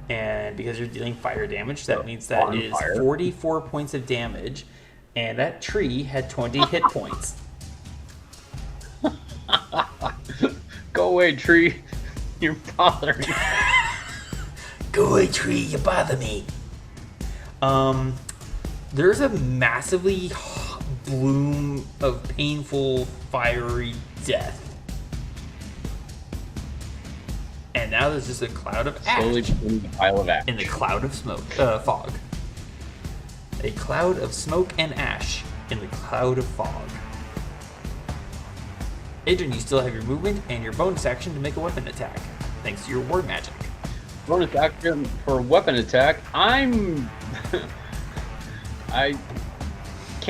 and because you're dealing fire damage, that means that is 44 points of damage, and that tree had 20 hit points. Go away, tree. You're bothering me. Go away, tree. You bother me. There's a massively bloom of painful, fiery death. And now there's just a cloud of ash. Slowly becoming a pile of ash. In the cloud of smoke, fog. A cloud of smoke and ash in the cloud of fog. Adran, you still have your movement and your bonus action to make a weapon attack, thanks to your ward magic. Bonus action for weapon attack. Can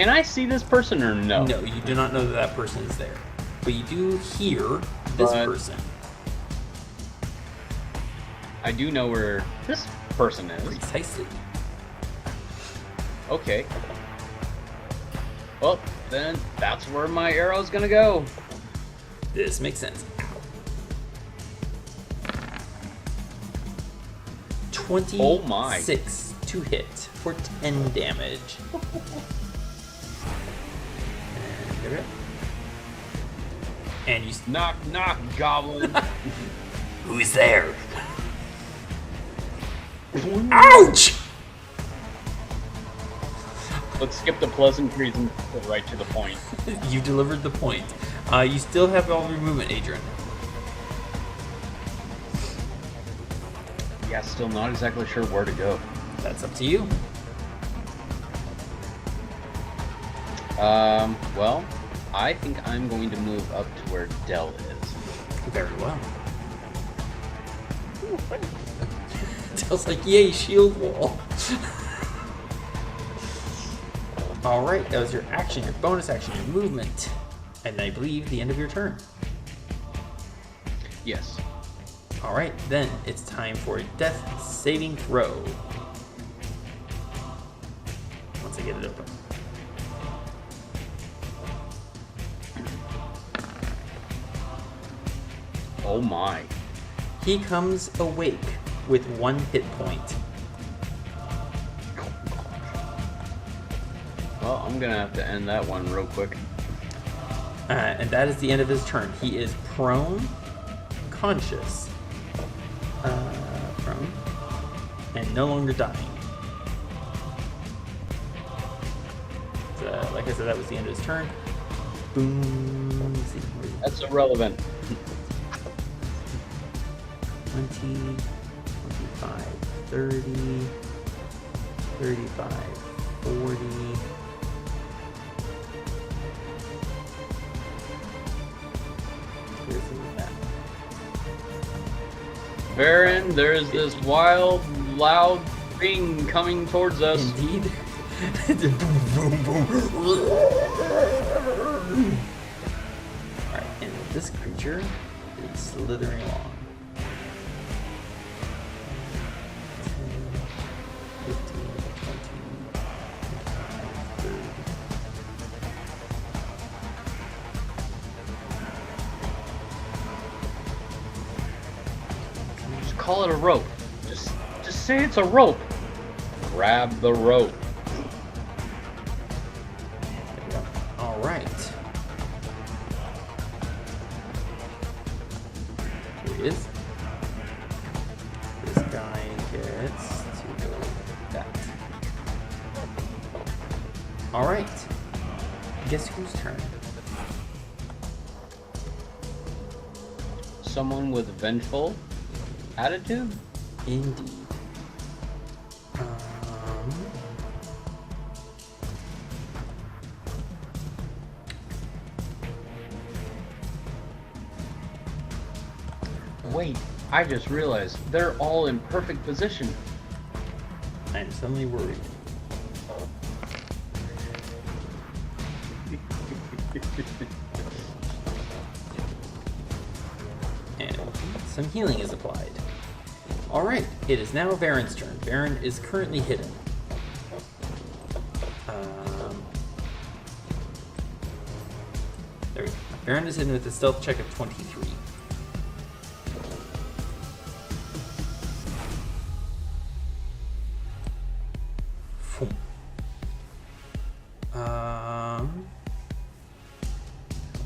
I see this person or no? No, you do not know that that person is there. But you do hear this person. I do know where this person is. Precisely. Okay. Well, then that's where my arrow's gonna go. This makes sense. 26 to hit for 10 damage. And there we go. And you knock, goblin. Who's there? Ouch! Let's skip the pleasantries and go right to the point. You delivered the point. You still have all your movement, Adran. Yeah, still not exactly sure where to go. That's up to you. Well, I think I'm going to move up to where Dell is. Very well. Dell's like, yay, shield wall. Alright, that was your action, your bonus action, your movement. And I believe the end of your turn. Yes. Alright, then it's time for a death saving throw. Once I get it open. Oh my. He comes awake with 1 hit point. Well, I'm gonna have to end that one real quick. And that is the end of his turn. He is prone, conscious, prone, and no longer dying. So, like I said, that was the end of his turn. Boom. Let's see, That's irrelevant. 20, 25, 30, 35, 40. Varin, there's this wild, loud thing coming towards us. Indeed. Boom, boom, boom. Alright, and this creature is slithering along. 10, 15, 20, 30. Just call it a rope. Just say it's a rope. Grab the rope. There we go. Alright. Here he is. This guy gets to go like that. Alright. Guess whose turn? Someone with vengeful attitude? Indeed. Wait, I just realized they're all in perfect position. I'm suddenly worried. And some healing is applied. Alright, it is now Varin's turn. Varin is currently hidden. Varin is hidden with a stealth check of 23. How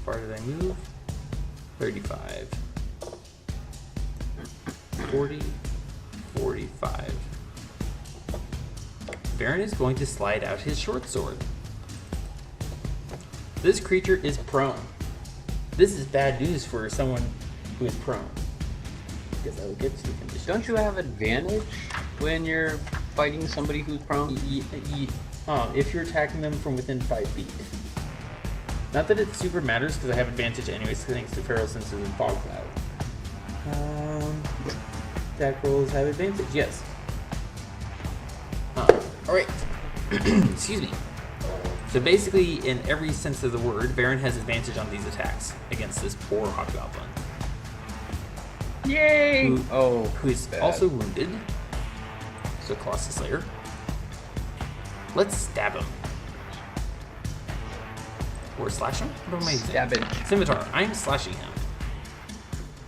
far did I move? 35. 40. 45. Varin is going to slide out his short sword. This creature is prone. This is bad news for someone who is prone. Because I will get to the condition. Don't you have advantage when you're fighting somebody who's prone? If you're attacking them from within 5 feet. Not that it super matters, because I have advantage anyways, thanks to Feral Senses and Fog Cloud. Attack rolls have advantage, yes. Alright. Excuse me. So basically, in every sense of the word, Varin has advantage on these attacks against this poor hobgoblin. Yay! Who is also wounded. So Colossus Slayer. Let's stab him. Or slash him? What am I using? Stab it. Scimitar. I'm slashing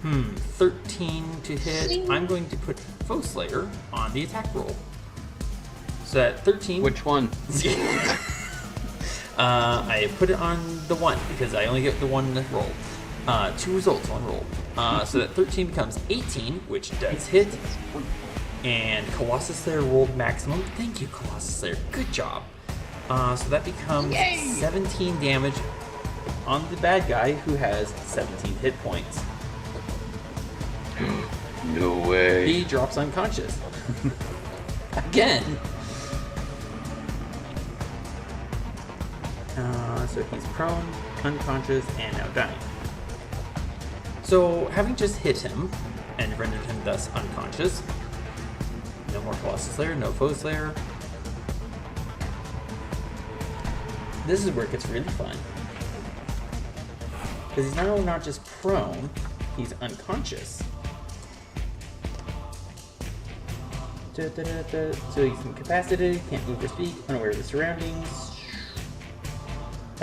him. 13 to hit. I'm going to put Foe Slayer on the attack roll. So at 13. Which one? I put it on the one because I only get the one roll. 2 results, 1 roll. So that 13 becomes 18, which does hit. And Colossus Slayer rolled maximum. Thank you, Colossus Slayer. Good job. So that becomes 17 damage on the bad guy who has 17 hit points. No way. He drops unconscious. Again. So he's prone, unconscious, and now dying. So having just hit him and rendered him thus unconscious, no more Colossus Slayer, no Foe Slayer. This is where it gets really fun. Because he's not only not just prone, he's unconscious. So he's incapacitated, can't move or speak, unaware of the surroundings.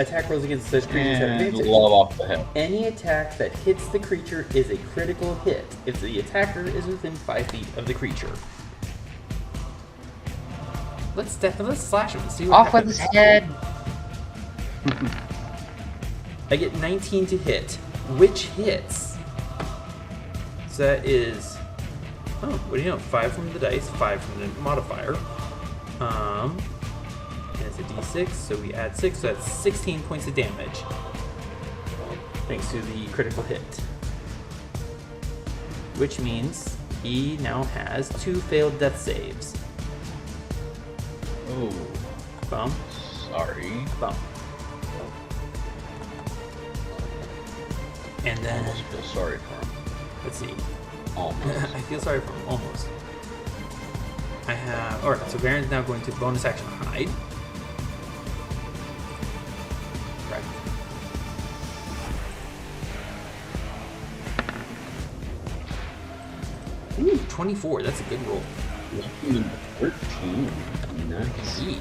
Attack rolls against such creatures have advantage. Lob off the head. Any attack that hits the creature is a critical hit if the attacker is within 5 feet of the creature. Let's slash him and see what happens. Off with his head! I get 19 to hit, which hits. So that is, what do you know? 5 from the dice, 5 from the modifier. And it's a d6, so we add 6, so that's 16 points of damage. Thanks to the critical hit. Which means he now has 2 failed death saves. Oh. Bum. Sorry. Bum. And I then, almost feel sorry for him. let's see. Almost. I feel sorry for him, almost. I have, alright, so Varin's now going to bonus action hide. Right. Ooh, 24, that's a good roll. 13. Nice. Indeed.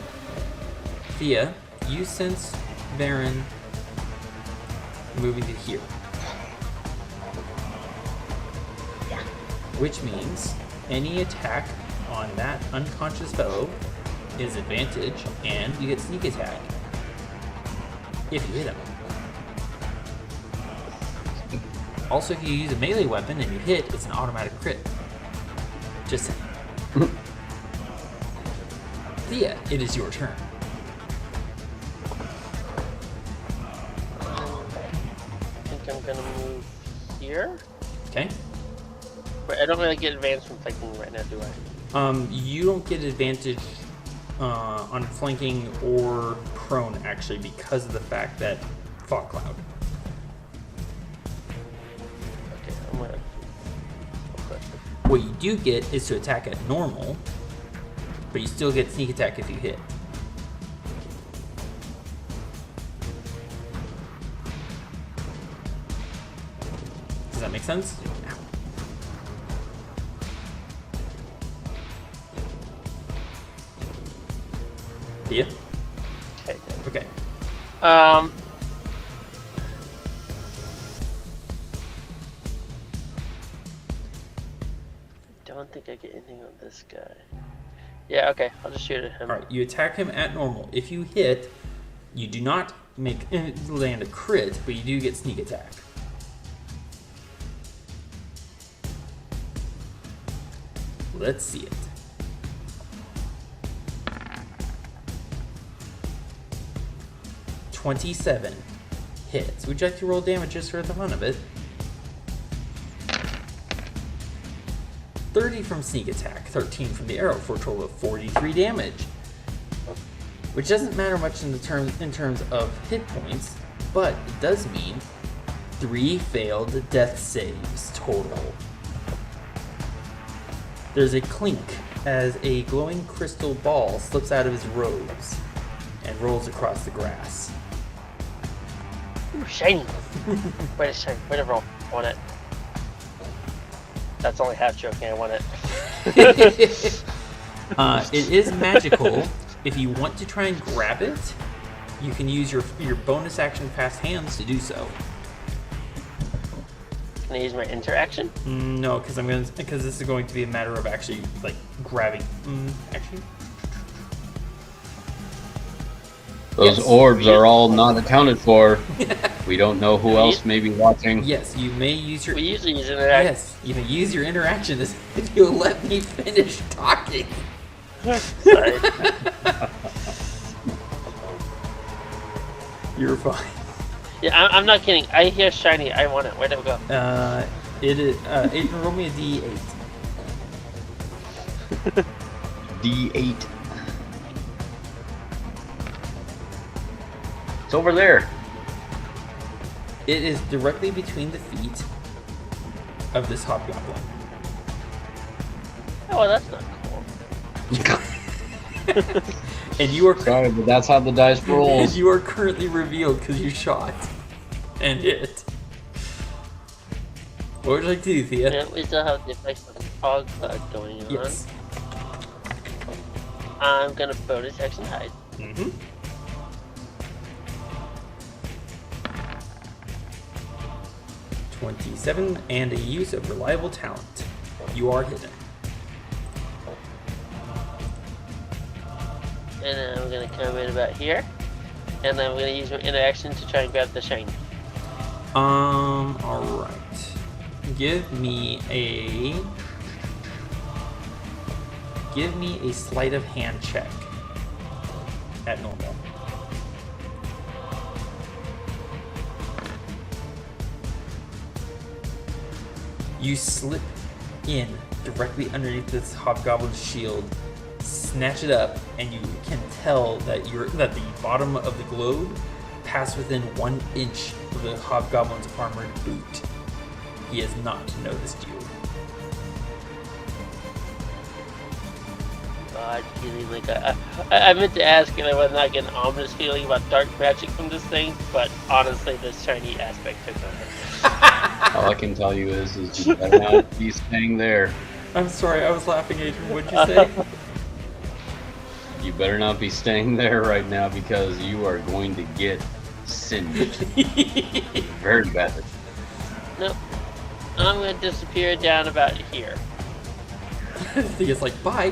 Thea, you sense Varin moving to here. Which means any attack on that unconscious fellow is advantage, and you get sneak attack if you hit him. Also, if you use a melee weapon and you hit, it's an automatic crit. Just saying. Thea, it is your turn. I think I'm gonna move here. Okay. But I don't really get advantage from flanking right now, do I? You don't get advantage on flanking or prone, actually, because of the fact that Fog Cloud. Okay, I'm gonna. Okay. What you do get is to attack at normal, but you still get sneak attack if you hit. Does that make sense? Yeah. Okay. Okay. think I get anything on this guy. Yeah, okay. I'll just shoot at him. Alright, you attack him at normal. If you hit, you do not land a crit, but you do get sneak attack. Let's see it. $27 hits. Would you like to roll damage just for the fun of it? 30 from sneak attack, 13 from the arrow for a total of 43 damage. Which doesn't matter much in terms of hit points, but it does mean 3 failed death saves total. There's a clink as a glowing crystal ball slips out of his robes and rolls across the grass. Ooh, shiny! Way to shine. Way to roll. Want it. That's only half joking. I want it. It is magical. If you want to try and grab it, you can use your bonus action fast hands to do so. Can I use my interaction? No, because this is going to be a matter of actually like grabbing. Actually, Those Yes. orbs are all not accounted for. We don't know who else may be watching. yes, you may use your. We usually use interaction. Yes, you may use your interaction if you'll let me finish talking. Sorry. You're fine. Yeah, I'm not kidding. I hear shiny. I want it. Where did it go? It is. Roll me a D8. D8. It's over there. It is directly between the feet of this hobgoblin. Oh, well, that's not cool. And you are Sorry, but that's how the dice rolls. you are currently revealed because you shot and hit. What would you like to do, Thea? Yeah, we still have the effects of the fog cloud going on. Yes. I'm gonna bonus action hide. Mm-hmm. $27 and a use of reliable talent. You are hidden. And then I'm gonna come in about here. And then I'm gonna use my interaction to try and grab the shiny. Alright. Give me a sleight of hand check at normal. You slip in directly underneath this hobgoblin's shield, snatch it up, and you can tell that the bottom of the globe passed within 1 inch of the hobgoblin's armored boot. He has not noticed you. God, feeling like I meant to ask, and I was not getting an ominous feeling about dark magic from this thing, but honestly, this shiny aspect took over. All I can tell you is you better not be staying there. I'm sorry, I was laughing, Adrian. What'd you say? You better not be staying there right now because you are going to get singed very badly. Nope. I'm gonna disappear down about here. He is like, bye.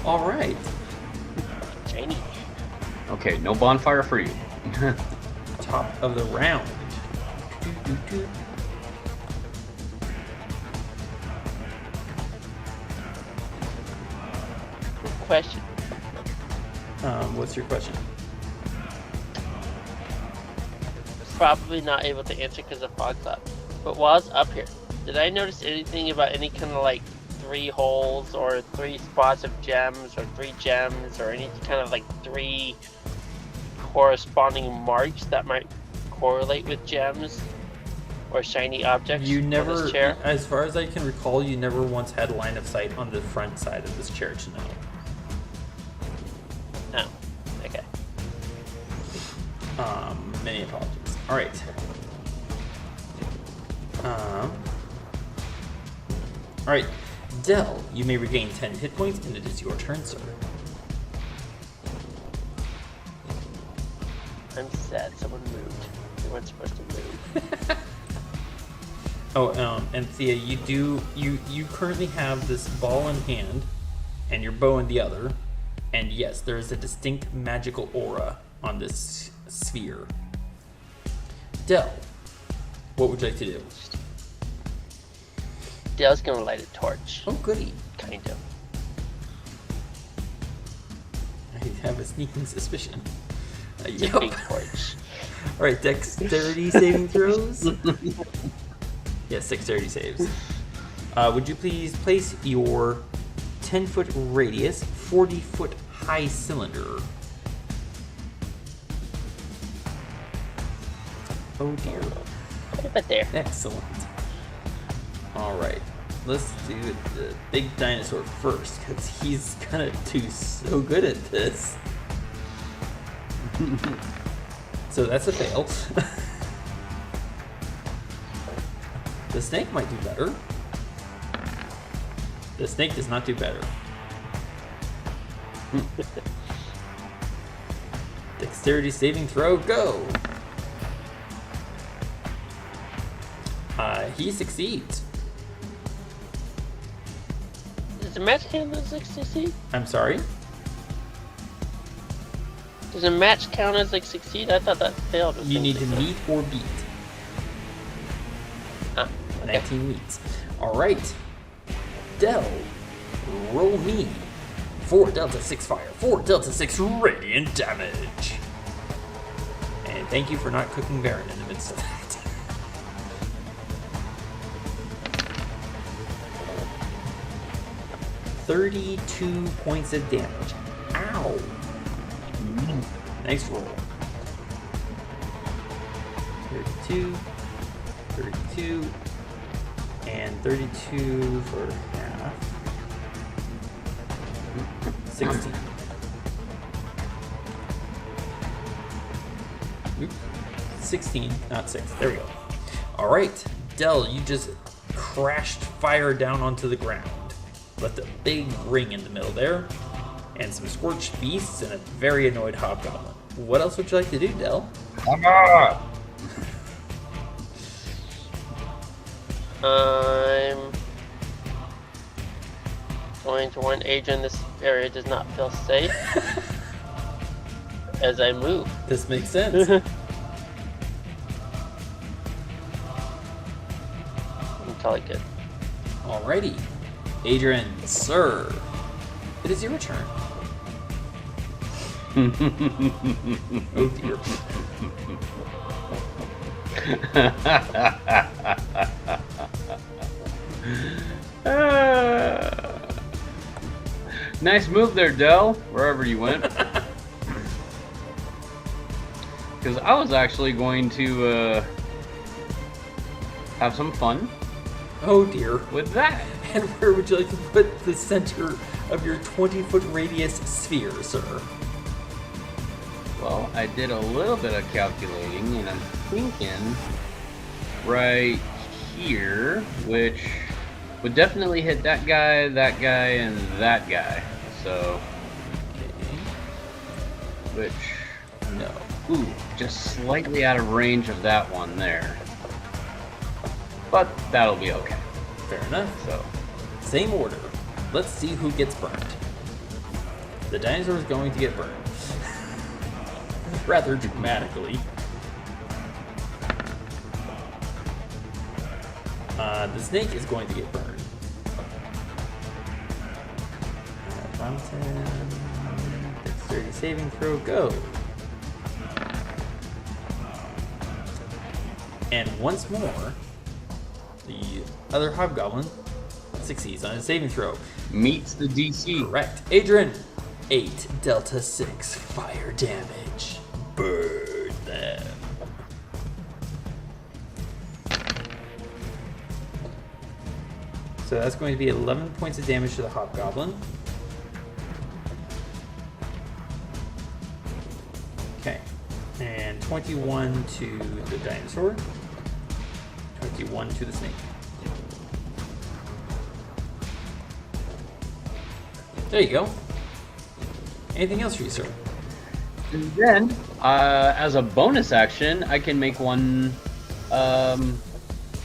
All right. Shiny. Okay, no bonfire for you. Top of the round. Question. What's your question? Probably not able to answer because of fog cloud. But while I was up here, did I notice anything about any kind of like 3 holes or 3 spots of gems or 3 gems or any kind of like 3 corresponding marks that might correlate with gems or shiny objects? You on never, this chair? as far as I can recall, you never once had line of sight on the front side of this chair to know. No. Okay. Many apologies. All right. All right, Dell, you may regain 10 hit points, and it is your turn, sir. I'm sad someone moved. They weren't supposed to move. And Thea, you currently have this ball in hand, and your bow in the other, and yes, there is a distinct magical aura on this sphere. Del, what would you like to do? Dell's gonna light a torch. Oh, goody. Kind of. I have a sneaking suspicion. It's a big torch. All right, dexterity saving throws. Yes, dexterity saves. Would you please place your 10-foot radius, 40-foot high cylinder? Oh dear. But there. Excellent. All right, let's do the big dinosaur first, because he's gonna do so good at this. So that's a fail. The snake might do better. The snake does not do better. Dexterity saving throw, go! He succeeds. Does a match count as a succeed? I'm sorry? Does a match count as a succeed? I thought that failed. You need to meet or beat. Ah, okay. 19 meets. Alright. Del, roll me. 4 Delta 6 fire, 4 Delta 6 radiant damage. And thank you for not cooking Varin in the midst of that. 32 points of damage. Ow! Nice roll. 32, 32, and 32 for half. 16. Oops. 16, not 6. There we go. Alright, Del, you just crashed fire down onto the ground. Left a big ring in the middle there, and some scorched beasts and a very annoyed hobgoblin. What else would you like to do, Del? Come on! I'm going to warn Adran this area does not feel safe as I move. This makes sense. Until I get. Alrighty. Adran, sir, it is your turn. Oh dear. Nice move there, Del, wherever you went. Because I was actually going to have some fun Oh dear. with that. And where would you like to put the center of your 20-foot radius sphere, sir? Well, I did a little bit of calculating, and I'm thinking right here, which would definitely hit that guy, and that guy. So, which, No. ooh, just slightly out of range of that one there. But that'll be okay. Fair enough. So, Same order. Let's see who gets burned. The dinosaur is going to get burned. Rather dramatically. The snake is going to get burned. Fountain. Dexterity saving throw, go. And once more, the other hobgoblin succeeds on his saving throw. meets the DC. Correct. Adran, 8 Delta 6 fire damage. Burn them. So that's going to be 11 points of damage to the hobgoblin. Okay. And 21 to the dinosaur. 21 to the snake. There you go. Anything else for you, sir? And then, as a bonus action, I can make one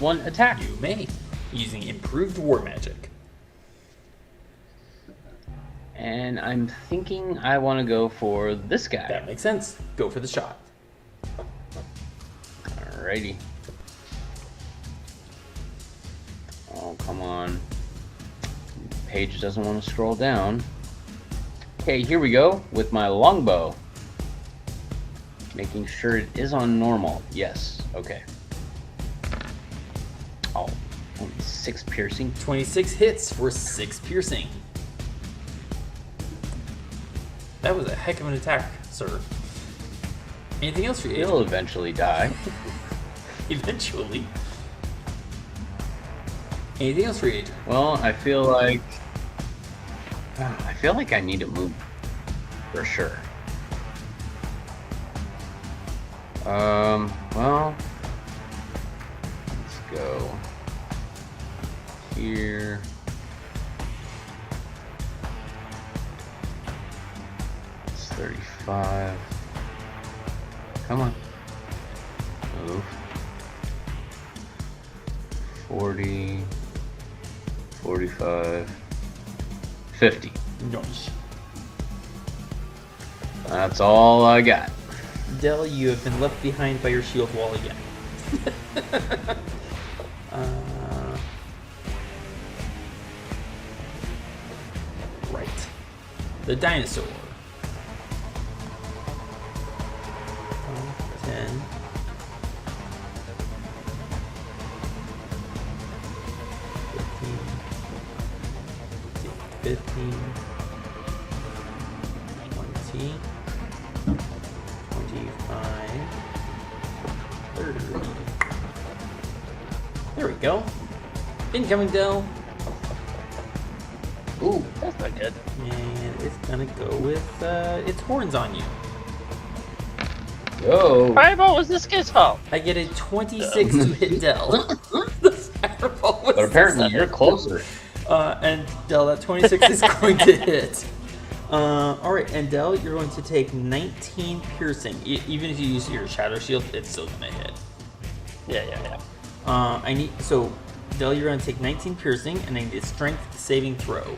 one attack. You may, using improved war magic. And I'm thinking I want to go for this guy. That makes sense. Go for the shot. Alrighty. Oh, come on. Page doesn't want to scroll down. Okay, here we go with my longbow. Making sure it is on normal. Yes, okay. Oh, only 6 piercing. 26 hits for 6 piercing. That was a heck of an attack, sir. Anything else for you? He'll eventually die. Eventually. Anything else for you, Adran? Well, I feel like I need to move for sure. Well, let's go here. It's 35. Come on. Move. 40. 45. 50. Nice. That's all I got. Dell, you have been left behind by your shield wall again. Right. The dinosaur. 10. 15. 20. 25, 30. There we go. Incoming, Dell. Ooh, that's not good. And it's gonna go with its horns on you. Go. Fireball was this kid's fault. I get a 26 to hit Dell. The fireball was But apparently you're closer. and Dell, that 26 is going to hit. Alright, and Dell, you're going to take 19 piercing. Even if you use your shadow shield, it's still gonna hit. Yeah. So Dell, you're gonna take 19 piercing, and I need a strength saving throw.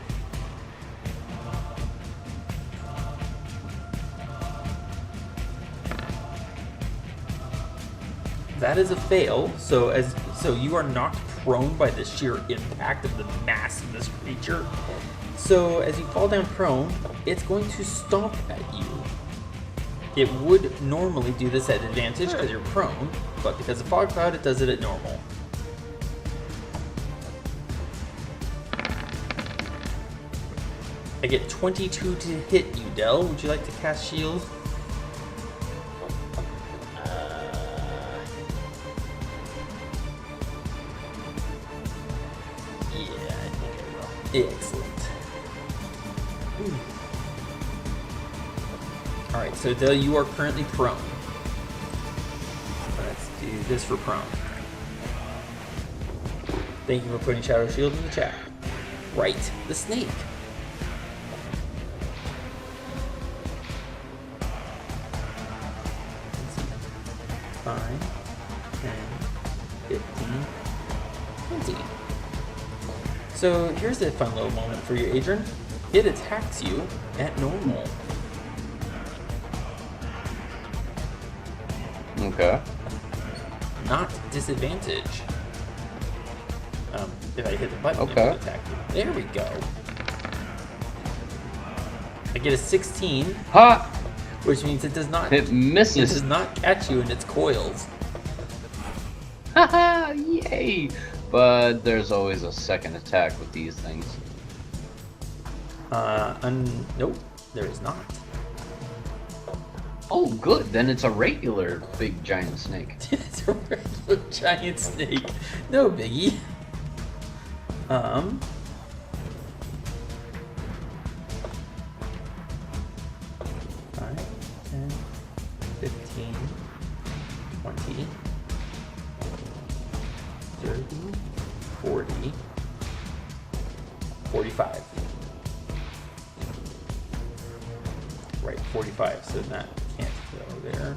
That is a fail. So you are knocked prone by the sheer impact of the mass of this creature. So as you fall down prone, it's going to stomp at you. It would normally do this at advantage because you're prone, but because of fog cloud, it does it at normal. I get 22 to hit you, Dell. Would you like to cast shield? Yeah, I think I will. Excellent. Alright, so Dell, you are currently prone. Let's do this for prone. Thank you for putting Shadow Shield in the chat. Right, the snake. Let's see. 5, 10, 15, 20. So here's a fun little moment for you, Adran. It attacks you at normal. Okay. Not disadvantage. If I hit the button, Okay. it will attack you. There we go. I get a 16, Ha! which means it does not. It It misses. does not catch you in its coils. Haha! Yay! But there's always a second attack with these things. Nope, there is not. Oh, good. Then it's a regular big giant snake. It's a regular giant snake. No biggie. 5, 10, 15, 20, 30, 40, 45. Right, 45, so that can't go there.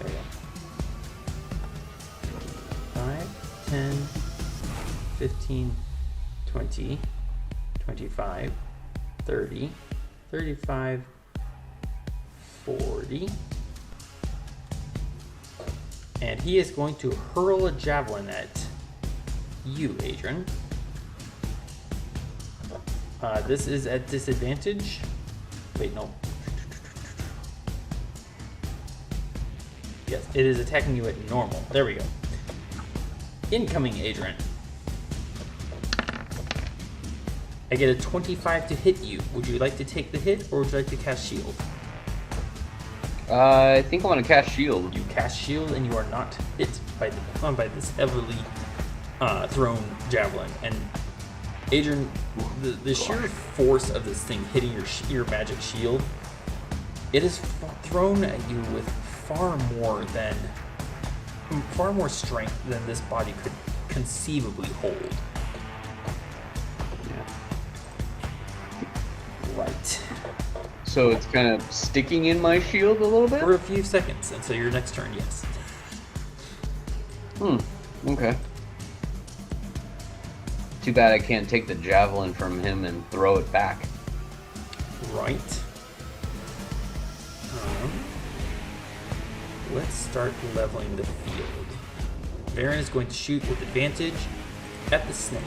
Okay, 15, 20, 25, 30, 35, 40. And he is going to hurl a javelin at you, Adran. This is at disadvantage. Wait, no. Yes, it is attacking you at normal. There we go. Incoming, Adran. I get a 25 to hit you. Would you like to take the hit, or would you like to cast shield? I think I want to cast shield. You cast shield, and you are not hit by this heavily thrown javelin. And Adran, the sheer force of this thing hitting your magic shield, it is thrown at you with far more strength than this body could conceivably hold. Yeah. Right. So it's kind of sticking in my shield a little bit? For a few seconds until your next turn, yes. Okay. Too bad I can't take the javelin from him and throw it back. Right. Let's start leveling the field. Varin is going to shoot with advantage at the snake.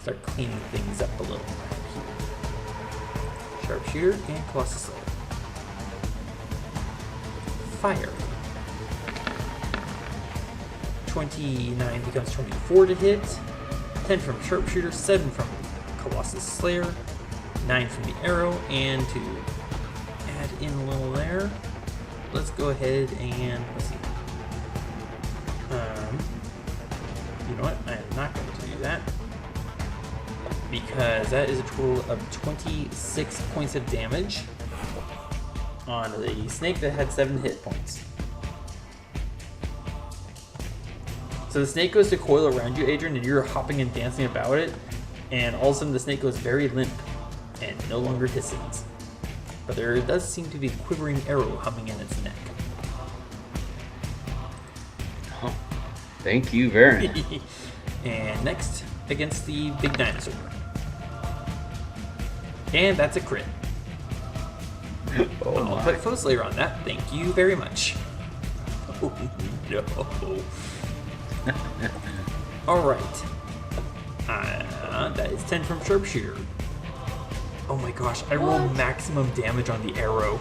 Start cleaning things up a little. Sharpshooter and Colossus Slayer. Fire. 29 becomes 24 to hit. 10 from Sharpshooter, 7 from Colossus Slayer, 9 from the arrow, and to add in a little there, let's go ahead and let's see. You know what? I am not going to do that because that is a total of 26 points of damage on the snake that had 7 hit points. So the snake goes to coil around you, Adran, and you're hopping and dancing about it, and all of a sudden the snake goes very limp and no longer hisses. But there does seem to be a quivering arrow humming in its neck. Oh, thank you, Varin. And next, against the big dinosaur. And that's a crit. I'll put Foe Slayer on that. Thank you very much. Oh, no. Alright. That is 10 from Sharpshooter. Oh my gosh, I rolled maximum damage on the arrow.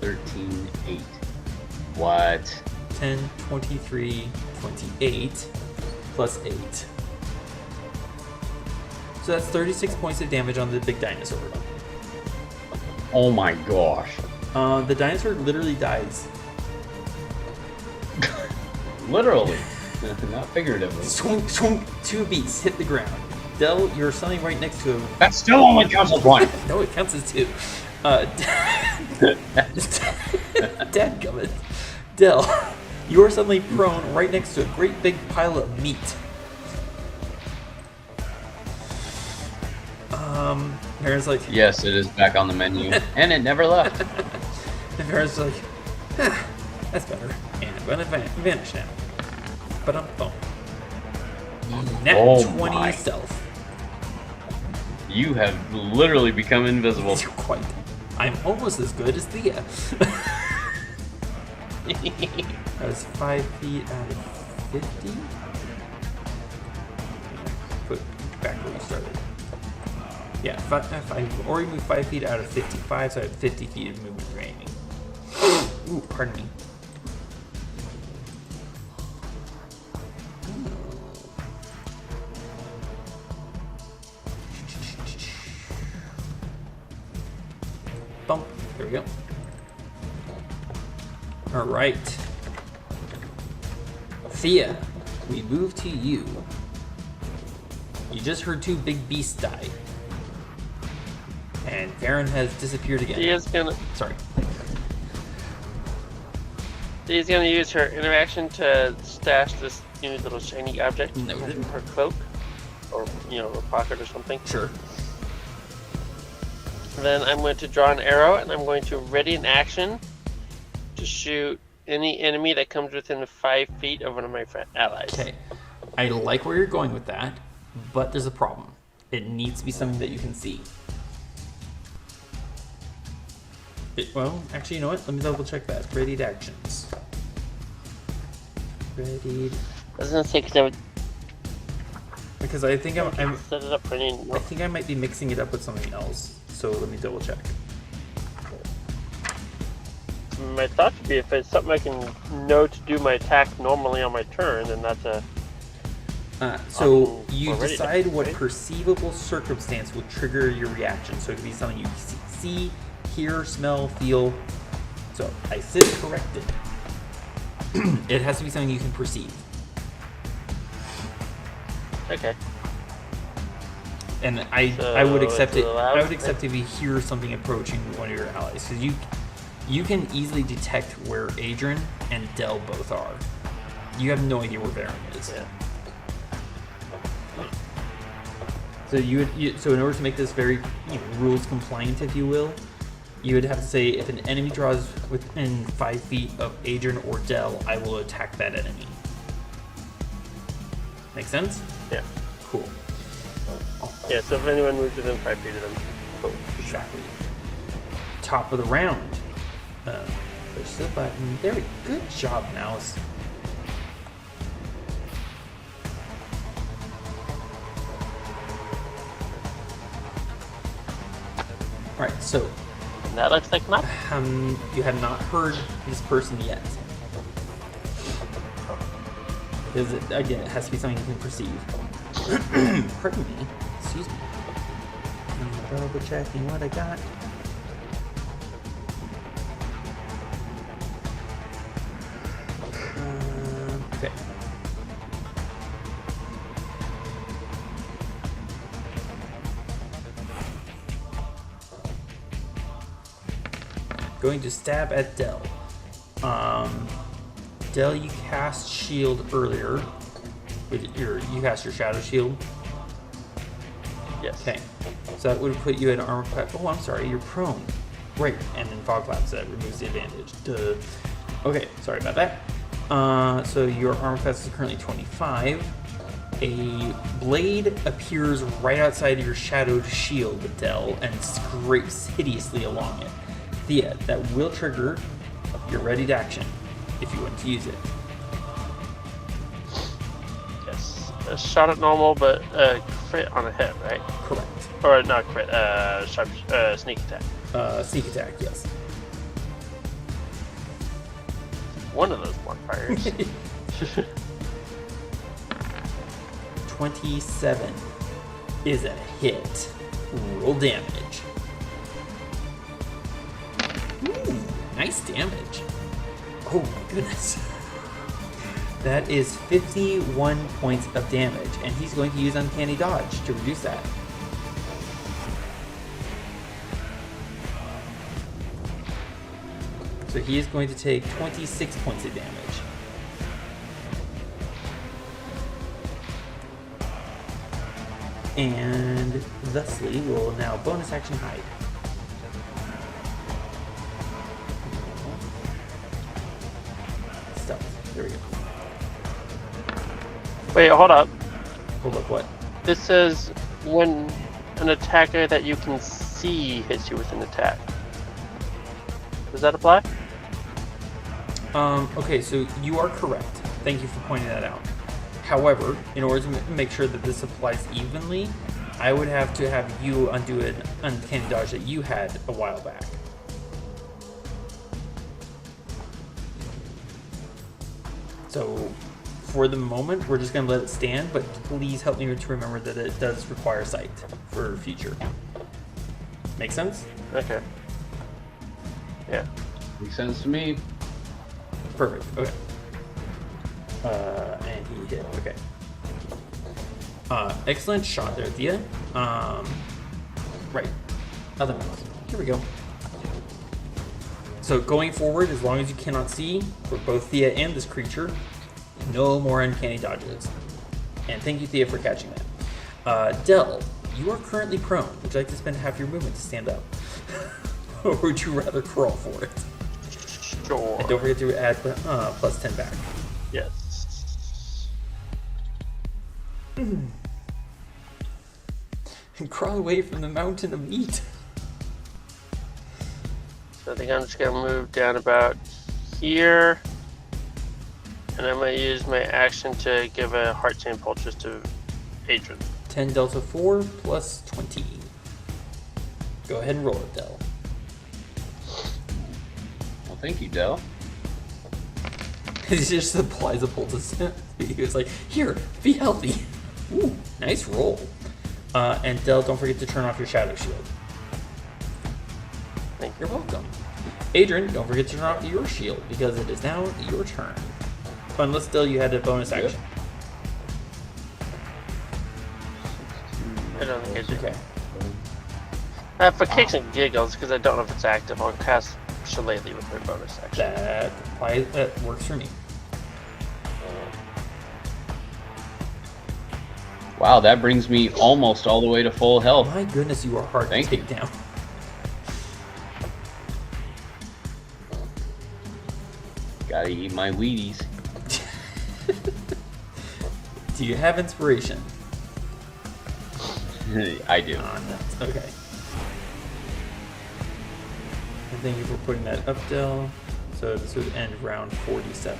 13, 8. What? 10, 23, 28, plus 8. So that's 36 points of damage on the big dinosaur. Oh my gosh. The dinosaur literally dies. Literally. Not figuratively. Swunk, swunk, 2 beats hit the ground. Del, you're standing right next to him. That still only counts as 1. No, it counts as 2. Dadgummit. Del, you are suddenly prone right next to a great big pile of meat. Varin's like... Yes, it is back on the menu. And it never left. And Varin's like, that's better. And I'm going to vanish now. But I'm phone. Nat 20 my. stealth. You have literally become invisible. Quite. I'm almost as good as Thea. I was 5 feet out of 50. Put back where we started. Yeah, I've already moved 5 feet out of 55, so I have 50 feet of movement remaining. Ooh, pardon me. Bump. There we go. All right. Thea, we move to you. You just heard 2 big beasts die. And Varin has disappeared again. Thea's gonna use her interaction to stash this new little shiny object in her cloak, or her pocket or something. Sure. Then I'm going to draw an arrow, and I'm going to ready an action to shoot any enemy that comes within 5 feet of one of my allies. Okay. I like where you're going with that, but there's a problem. It needs to be something that you can see. Well, actually, you know what? Let me double check that. Readied actions. Readied. I was gonna say Because I think I'm set it up for any. I think I might be mixing it up with something else. So let me double check. My thought would be if it's something I can know to do my attack normally on my turn, then that's a. So you already decide done, what right? perceivable circumstance will trigger your reaction. So it could be something you see, hear, smell, feel. So I said corrected. It has to be something you can perceive. Okay. And I would accept it's it. allowed? I would accept if you hear something approaching one of your allies, because you can easily detect where Adran and Del both are. You have no idea where Varin is. Yeah. So so in order to make this very rules compliant, if you will, you would have to say if an enemy draws within 5 feet of Adran or Del, I will attack that enemy. Make sense? Yeah. Cool. Yeah. So if anyone moves within 5 feet of them, cool. Exactly. Top of the round. Push the button. There we go. Good job, mouse. Alright, so That looks like not. you have not heard this person yet. Because again, it has to be something you can perceive. Pardon me. Excuse me. I'm double checking what I got. Okay. Going to stab at Del. Del, you cast shield earlier. You cast your shadow shield. Yes. Okay. So that would have put you at armor class. Oh, I'm sorry, you're prone. Right, and then fog clap, so that removes the advantage. Duh. Okay, sorry about that. So your armor class is currently 25. A blade appears right outside your shadowed shield, Del, and scrapes hideously along it. Thea, that will trigger your readied action if you want to use it. Yes. A shot at normal, but crit on a hit, right? Correct. Or not crit. Sharp sneak attack. Sneak attack, yes. One of those modifiers. 27 is a hit. Roll damage. Ooh, nice damage. Oh my goodness. That is 51 points of damage, and he's going to use Uncanny Dodge to reduce that. So he is going to take 26 points of damage. And thusly will now bonus action hide. Stealth. There we go. Wait, hold up. Hold up, what? This says when an attacker that you can see hits you with an attack. Does that apply? Okay, so you are correct. Thank you for pointing that out. However, in order to make sure that this applies evenly, I would have to have you undo an Uncanny Dodge that you had a while back. So, for the moment, we're just going to let it stand, but please help me to remember that it does require sight for future. Make sense? Okay. Yeah. Makes sense to me. Perfect. Okay. And he hit. Okay. Excellent shot there, Thea. Right. Other mouse. Here we go. So going forward, as long as you cannot see, for both Thea and this creature, no more uncanny dodges. And thank you, Thea, for catching that. Del, you are currently prone. Would you like to spend half your movement to stand up? Or would you rather crawl for it? Sure. And don't forget to add plus 10 back. Yes. And crawl away from the mountain of meat. So I think I'm just gonna move down about here. And I'm gonna use my action to give a heart chain pulses to Adran. 10 delta 4 plus 20. Go ahead and roll it, Del. Well, thank you, Del. He just applies a poultice. He was like, here, be healthy. Ooh, nice roll. And Del, don't forget to turn off your shadow shield. Thank you. You're welcome. Adran, don't forget to turn off your shield because it is now your turn. Unless, Del, you had a bonus action. I don't think I do. Okay. For kicks and giggles, because I don't know if it's active, I'll cast Shillelagh with my bonus action. That works for me. Wow, that brings me almost all the way to full health. My goodness, you are hard Thank to you. take down. Gotta eat my Wheaties. Do you have inspiration? I do. Okay. And thank you for putting that up, Del. So this would end round 47.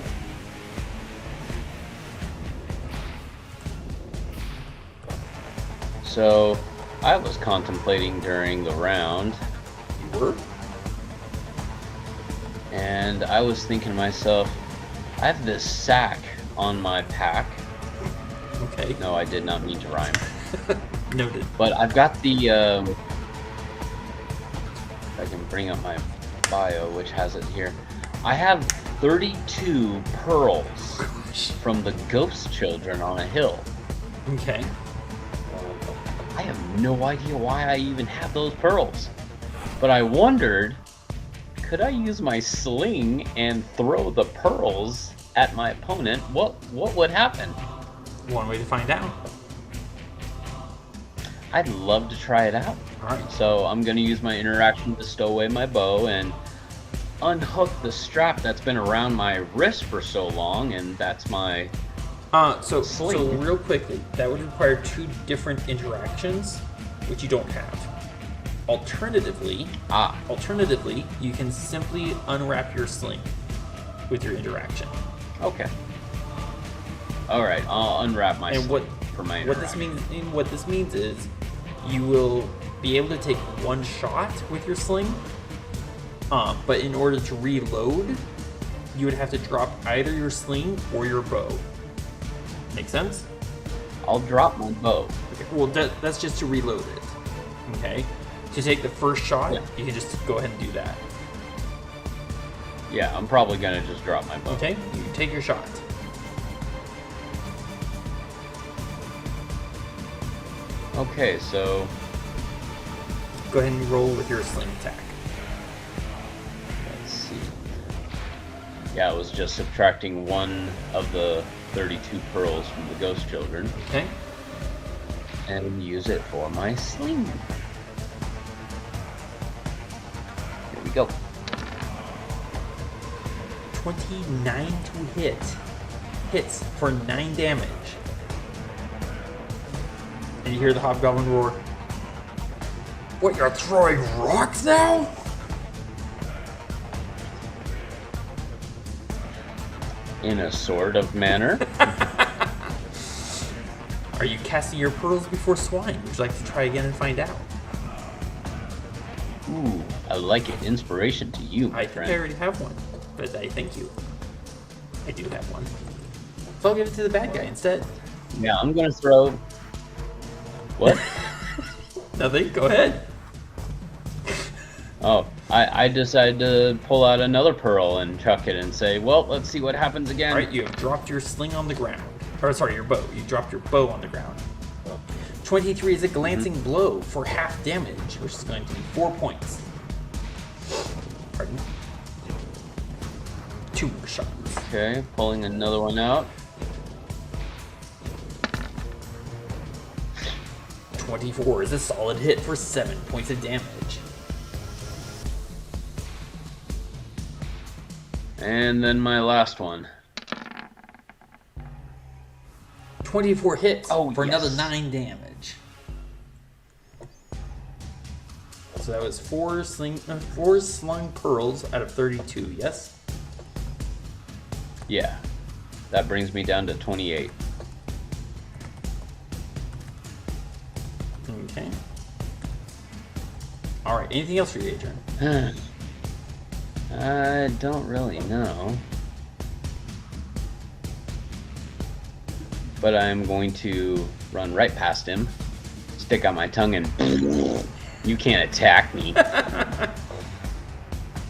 So, I was contemplating during the round, You were? and I was thinking to myself, I have this sack on my pack. Okay. No, I did not mean to rhyme. Noted. But I've got the, if I can bring up my bio, which has it here. I have 32 pearls Gosh. from the ghost children on a hill. Okay. I have no idea why I even have those pearls. But I wondered, could I use my sling and throw the pearls at my opponent? What would happen? One way to find out. I'd love to try it out. Alright. So I'm going to use my interaction to stow away my bow and unhook the strap that's been around my wrist for so long, and that's my... So Sling. real quickly, that would require 2 different interactions, which you don't have. Alternatively, you can simply unwrap your sling with your interaction. Okay. Alright, I'll unwrap my And sling for my interaction. what this means is you will be able to take one shot with your sling, but in order to reload, you would have to drop either your sling or your bow. Make sense? I'll drop my bow. Okay, well, that's just to reload it. Okay? To take the first shot, Yeah. you can just go ahead and do that. Yeah, I'm probably going to just drop my bow. Okay? You take your shot. Okay, so Go ahead and roll with your sling attack. let's see. Yeah, I was just subtracting one of the 32 pearls from the ghost children Okay? and use it for my sling. Here we go. 29 to hit. Hits for 9 damage. And you hear the hobgoblin roar. What, you're throwing rocks now? In a sort of manner. Are you casting your pearls before swine? Would you like to try again and find out? Ooh, I like it. Inspiration to you, my I think friend. I already have one, but I thank you. I do have one. So I'll give it to the bad guy instead. Yeah, I'm gonna throw. What? Nothing, go ahead. Oh, I decided to pull out another pearl and chuck it and say, well, let's see what happens again. Alright, you have dropped your sling on the ground. Or sorry, your bow. You dropped your bow on the ground. 23 is a glancing blow for half damage, which is going to be 4 points. Pardon. 2 more shots. Okay, pulling another one out. 24 is a solid hit for 7 points of damage. And then my last one. 24 hits for another 9 damage. So that was 4 slung pearls out of 32, yes? Yeah. That brings me down to 28. Okay. Alright, anything else for you, Adran? I don't really know. But I'm going to run right past him, stick out my tongue, and you can't attack me.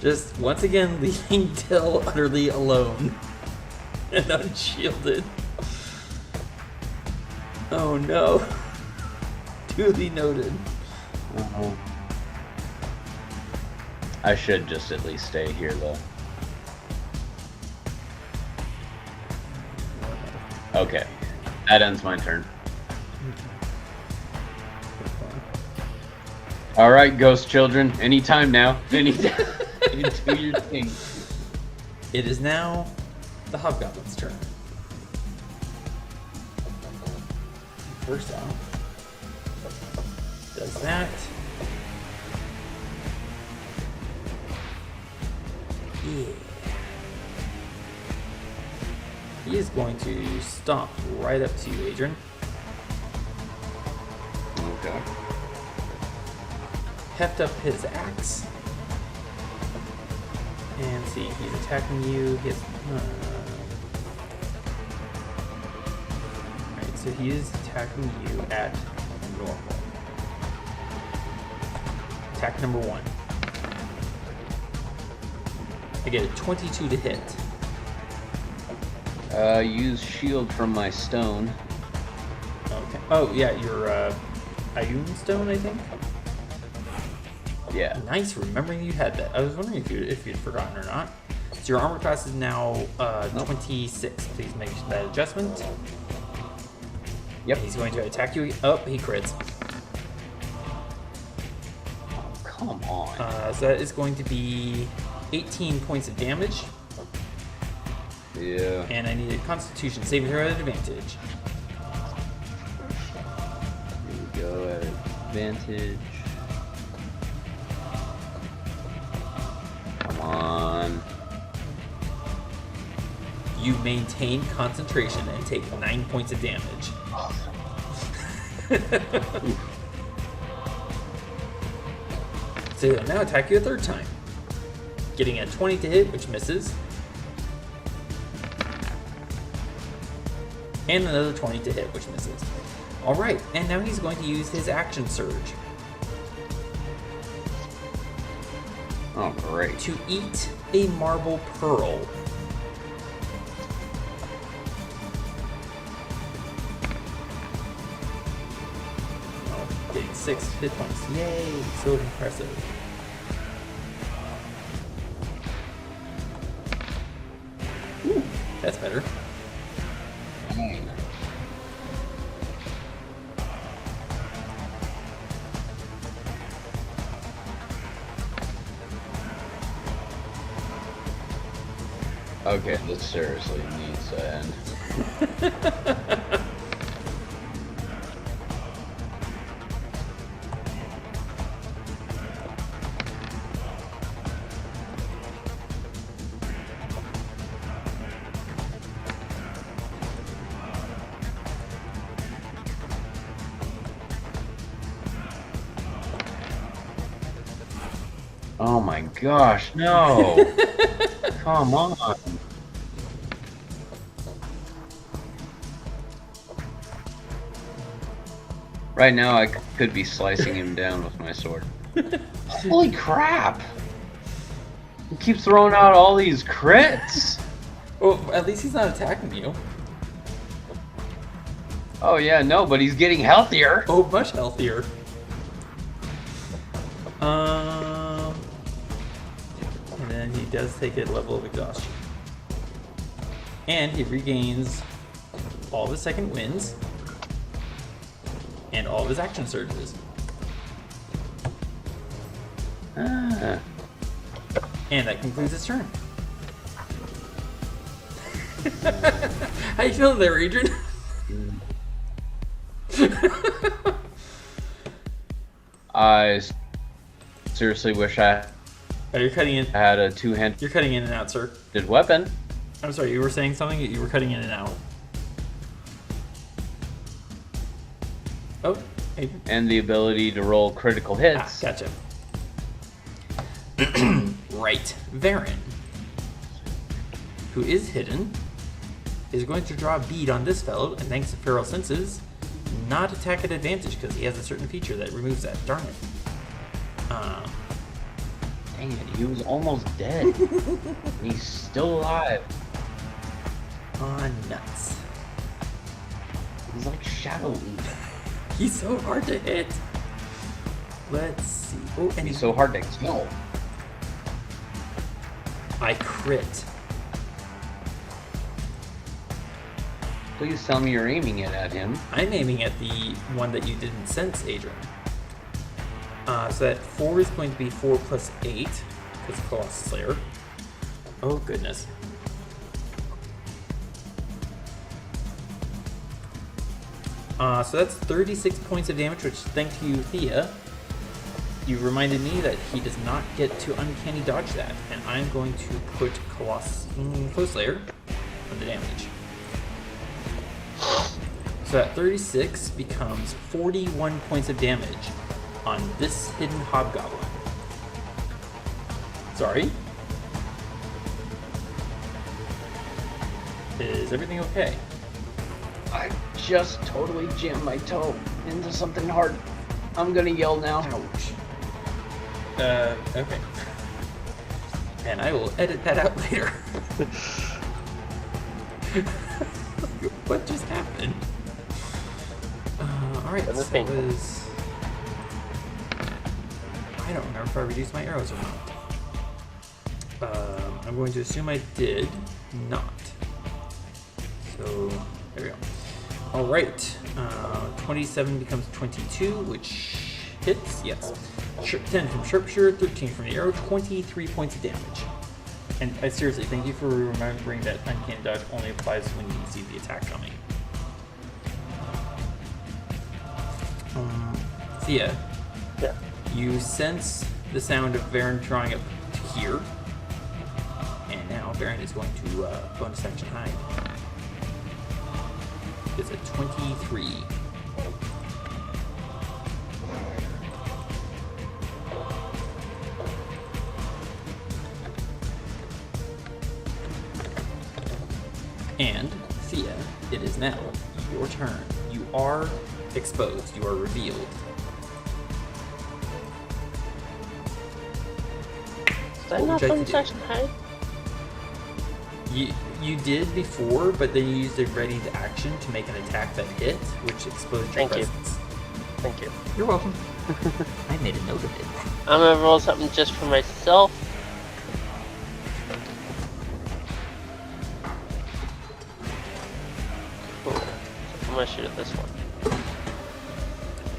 Just once again leaving Till utterly alone and unshielded. Oh no. Duly noted. I should just at least stay here, though. Okay. That ends my turn. Alright, ghost children. Anytime now. Anytime. Do your thing. It is now the Hobgoblin's turn. First out. Does that. Yeah. He is going to stomp right up to you, Adran. Okay. Heft up his axe. And see, he's attacking you. Alright, so he is attacking you at normal. Attack number 1. I get a 22 to hit. Use shield from my stone. Okay. Oh, yeah, your Ioun stone, I think? Yeah. Nice, remembering you had that. I was wondering if you'd forgotten or not. So your armor class is now 26. Please make that adjustment. Yep. He's going to attack you. Oh, he crits. Come on. So that is going to be 18 points of damage. Yeah. And I need a Constitution saving throw at advantage. Here we go at advantage. Come on. You maintain concentration and take 9 points of damage. So he'll now attack you a third time. Getting a 20 to hit, which misses. And another 20 to hit, which misses. Alright, and now he's going to use his action surge. Oh, great. To eat a marble pearl. Oh, getting 6 hit points. Yay! So impressive. Ooh, that's better. Okay, this seriously needs to end. Oh my gosh, no! Come on! Right now, I could be slicing him down with my sword. Holy crap! He keeps throwing out all these crits! Well, at least he's not attacking you. Oh yeah, no, but he's getting healthier! Oh, much healthier. And then he does take a level of exhaustion. And he regains all of his second wins and all of his action surges. Ah. And that concludes his turn. How you feeling there, Adran? I seriously wish I Oh, you're cutting in. had a two-handed You're cutting in and out, sir. weapon. I'm sorry. You were saying something. You were cutting in and out. Oh, Adran. And the ability to roll critical hits. Gotcha. Right. Varin, who is hidden, is going to draw a bead on this fellow, and thanks to Feral Senses, not attack at advantage because he has a certain feature that removes that. Darn it. Dang it, he was almost dead. And he's still alive. Nuts. He's like Shadow Legion. He's so hard to hit. Let's see. Oh, and He's so hard to kill. I crit. Please tell me you're aiming it at him. I'm aiming at the one that you didn't sense, Adran. So that 4 is going to be 4 plus 8, because Colossus Slayer. Oh, goodness. So that's 36 points of damage, which, thanks to you, Thea, you reminded me that he does not get to uncanny dodge that. And I'm going to put Colossus Slayer on the damage. So that 36 becomes 41 points of damage on this hidden hobgoblin. Sorry? Is everything okay? I just totally jammed my toe into something hard. I'm gonna yell now. Ouch. Okay. And I will edit that out later. What just happened? Alright, so that was... I don't remember if I reduced my arrows or not. I'm going to assume I did not. So, there we go. Alright, 27 becomes 22, which hits, yes. 10 from Sharpshooter, 13 from the arrow, 23 points of damage. And I seriously, thank you for remembering that Uncanny Dodge only applies when you see the attack coming. Thea, Yeah. you sense the sound of Varin drawing up to here. And now Varin is going to bonus action hide. It's a 23. And Thea, it is now your turn. You are exposed. You are revealed. Did I What not would you like bonus to do? action hide? You did before, but then you used a ready to action to make an attack that hit, which exposed your Thank you. presence. Thank you. You're welcome. I made a note of it. I'm gonna roll something just for myself. Cool. So I'm gonna shoot at this one.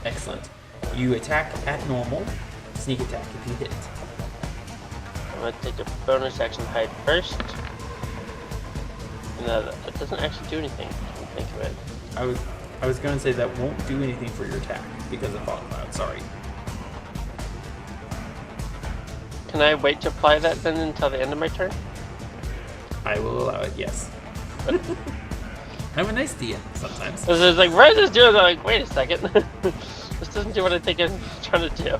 Excellent. You attack at normal, sneak attack if you hit. I'm gonna take a bonus action hide first. No, that doesn't actually do anything. When you think of it. I was going to say that won't do anything for your attack because of Fog Cloud. Sorry. Can I wait to apply that then until the end of my turn? I will allow it. Yes. I'm a nice DM sometimes. So it's like, what is this doing? I'm like, wait a second. This doesn't do what I think I'm trying to do.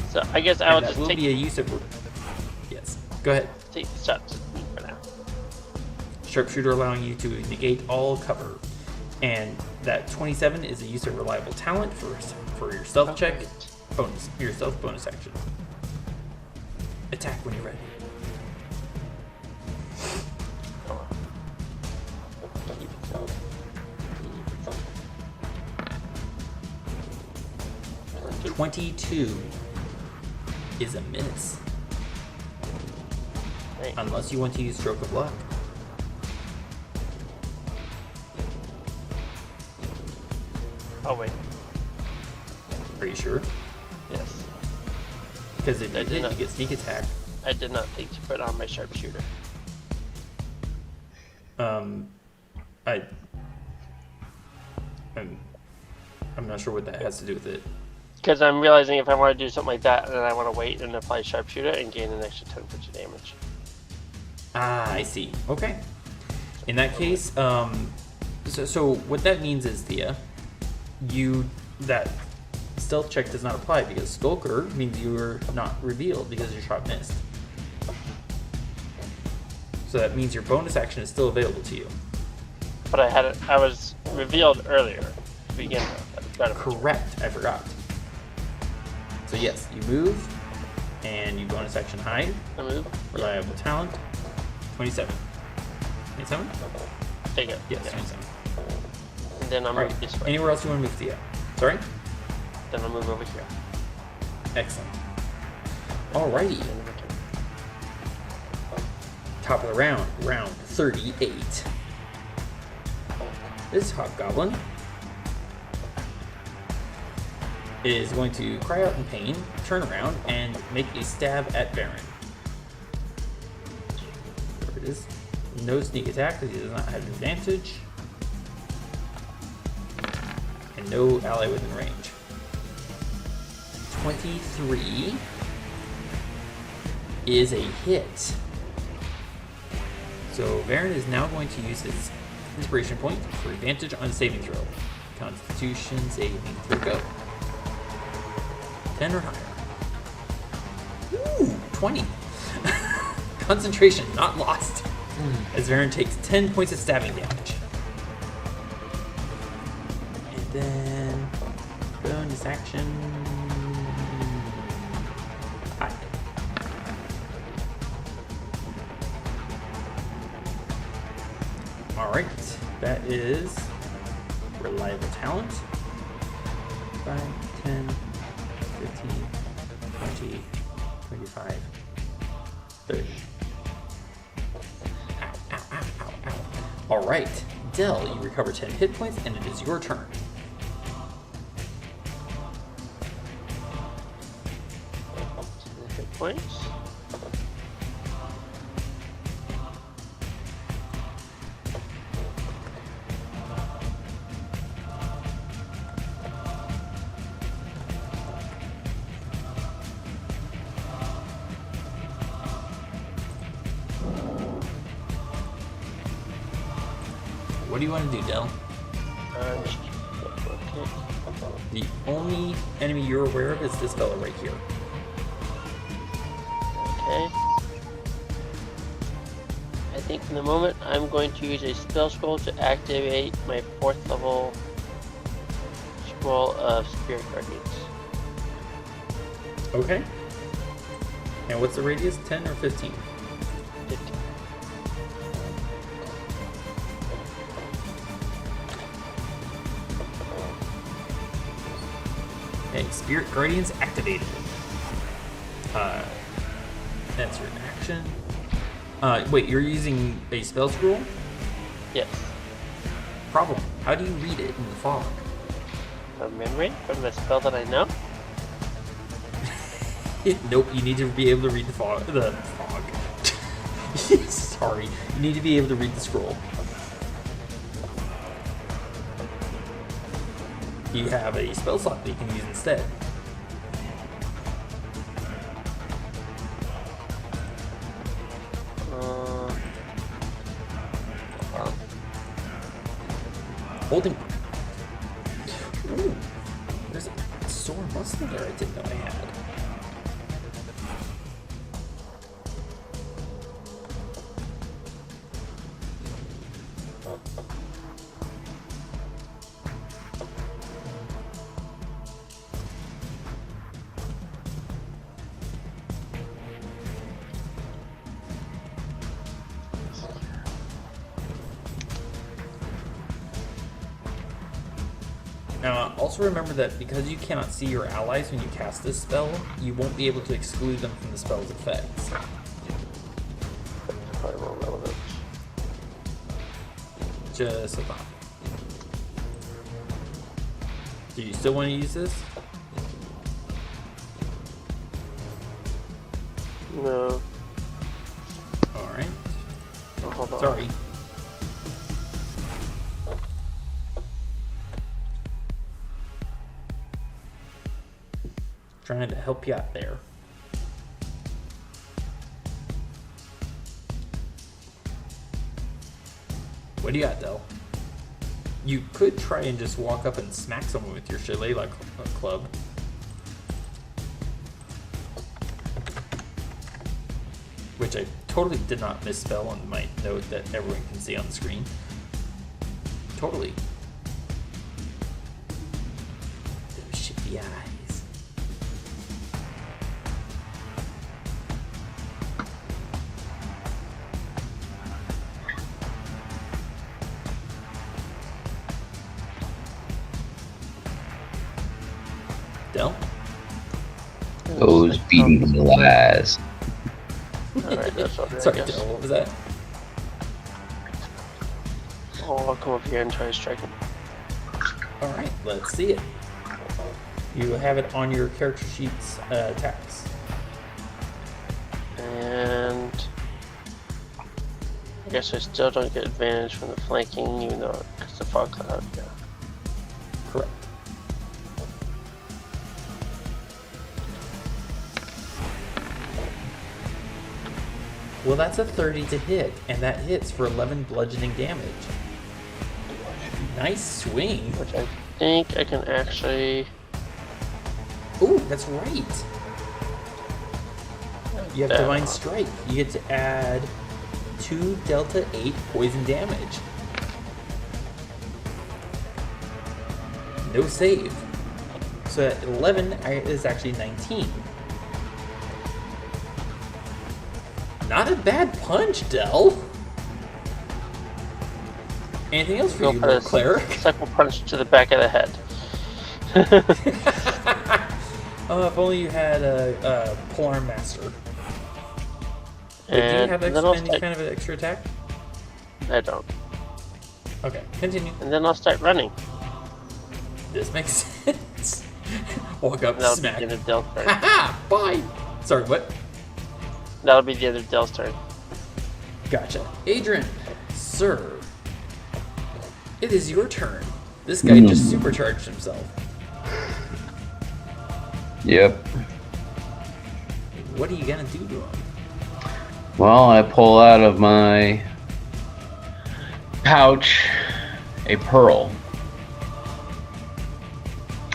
So I guess I'll And that just will take be a use of. Yes. Go ahead. the shots for now. Sharpshooter allowing you to negate all cover. And that 27 is a use of reliable talent for your stealth check. Bonus. Your stealth bonus action. Attack when you're ready. Come on. Keep it so. Keep it so. 22 is a miss. Right. Unless you want to use Stroke of Luck. Oh wait. Are you sure? Yes. Because if I you did hit, not. you get sneak attack. I did not think to put on my sharpshooter. I I'm not sure what that has to do with it. Because I'm realizing if I want to do something like that, then I want to wait and apply sharpshooter and gain an extra 10 points of damage. Ah, I see. Okay. In that case, so what that means is, Thea, that stealth check does not apply because Skulker means you are not revealed because your shot missed. So that means your bonus action is still available to you. But I was revealed earlier to begin with. Correct. I forgot. So yes, you move, and you bonus action hide. I move. Reliable talent. 27. 27? Take it. Yes, yeah. 27. And then I'll move Alright. this way. Anywhere else you want to move, Thea? Sorry? Then I'll move over here. Excellent. Alrighty. Then we can- Top of the round, round 38. This hobgoblin is going to cry out in pain, turn around, and make a stab at Varin. There it is. No sneak attack because he does not have advantage. And no ally within range. 23 is a hit. So Varin is now going to use his inspiration point for advantage on saving throw. Constitution saving throw, go. 10 or higher. Ooh, 20. Concentration not lost. As Varin takes 10 points of stabbing damage. And then bonus action. Hide. Alright, that is reliable talent. 5, 10, 15, 20, 25, 30. Ow, ow, ow, ow, ow. Alright, Del, you recover 10 hit points and it is your turn. Hit points. What do you want to do, Del? Okay. The only enemy you're aware of is this fellow right here. Okay. I think in the moment I'm going to use a spell scroll to activate my 4th level scroll of Spirit Guardians. Okay. And what's the radius? 10 or 15? 15. Okay, Spirit Guardians activated. That's your action. Wait, you're using a spell scroll? Yes. Problem. How do you read it in the fog? From memory? From the spell that I know? Nope, you need to be able to read the fog. Sorry. You need to be able to read the scroll. You have a spell slot that you can use instead. Holding. Ooh, there's a sore muscle there I didn't know I had. Now, also remember that because you cannot see your allies when you cast this spell, you won't be able to exclude them from the spell's effects. Probably more relevant. Just a thought. Do you still want to use this? No. Alright. Oh, hold on. Sorry. trying to help you out there. What do you got, Del? You could try and just walk up and smack someone with your shillelagh club. Which I totally did not misspell on my note that everyone can see on the screen. Totally. Those shifty eyes. Del? Those beating lies. Alright, that's all right. Sorry, Del, what was that? Oh, I'll come up here and try to strike him. Alright, let's see it. You have it on your character sheet's attacks. And I guess I still don't get advantage from the flanking, even though it's the fog cloud. Yeah. Correct. Well, that's a 30 to hit, and that hits for 11 bludgeoning damage. Nice swing. Which I think I can actually. Ooh, that's right. You have Divine Strike. You get to add 2 Delta 8 poison damage. No save. So at 11 is actually 19. Not a bad punch, Del. Anything else for you, little cleric? Cycle punch to the back of the head. Oh, if only you had a Polearm Master. Wait, do you have any kind of an extra attack? I don't. Okay, continue. And then I'll start running. This makes sense. Walk up, That'll smack. be the end of Del's turn. Haha! Bye! Sorry, what? That'll be the end of Del's turn. Gotcha. Adran, sir. It is your turn. This guy just supercharged himself. Yep. What are you gonna do to him? Well, I pull out of my pouch a pearl.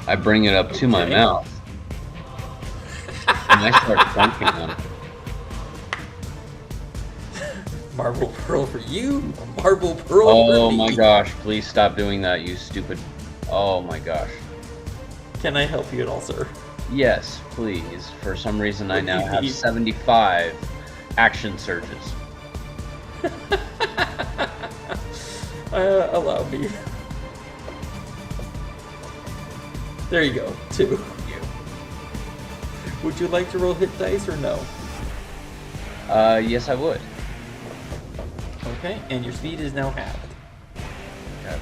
I bring it up to my mouth. And I start dunking them. Marble Pearl for you, Marble Pearl for me. Oh my gosh, please stop doing that, you stupid. Oh my gosh. Can I help you at all, sir? Yes, please. For some reason, I now have 75 action surges. Allow me. There you go, 2. Would you like to roll hit dice or no? Yes, I would. Okay, and your speed is now halved. Okay.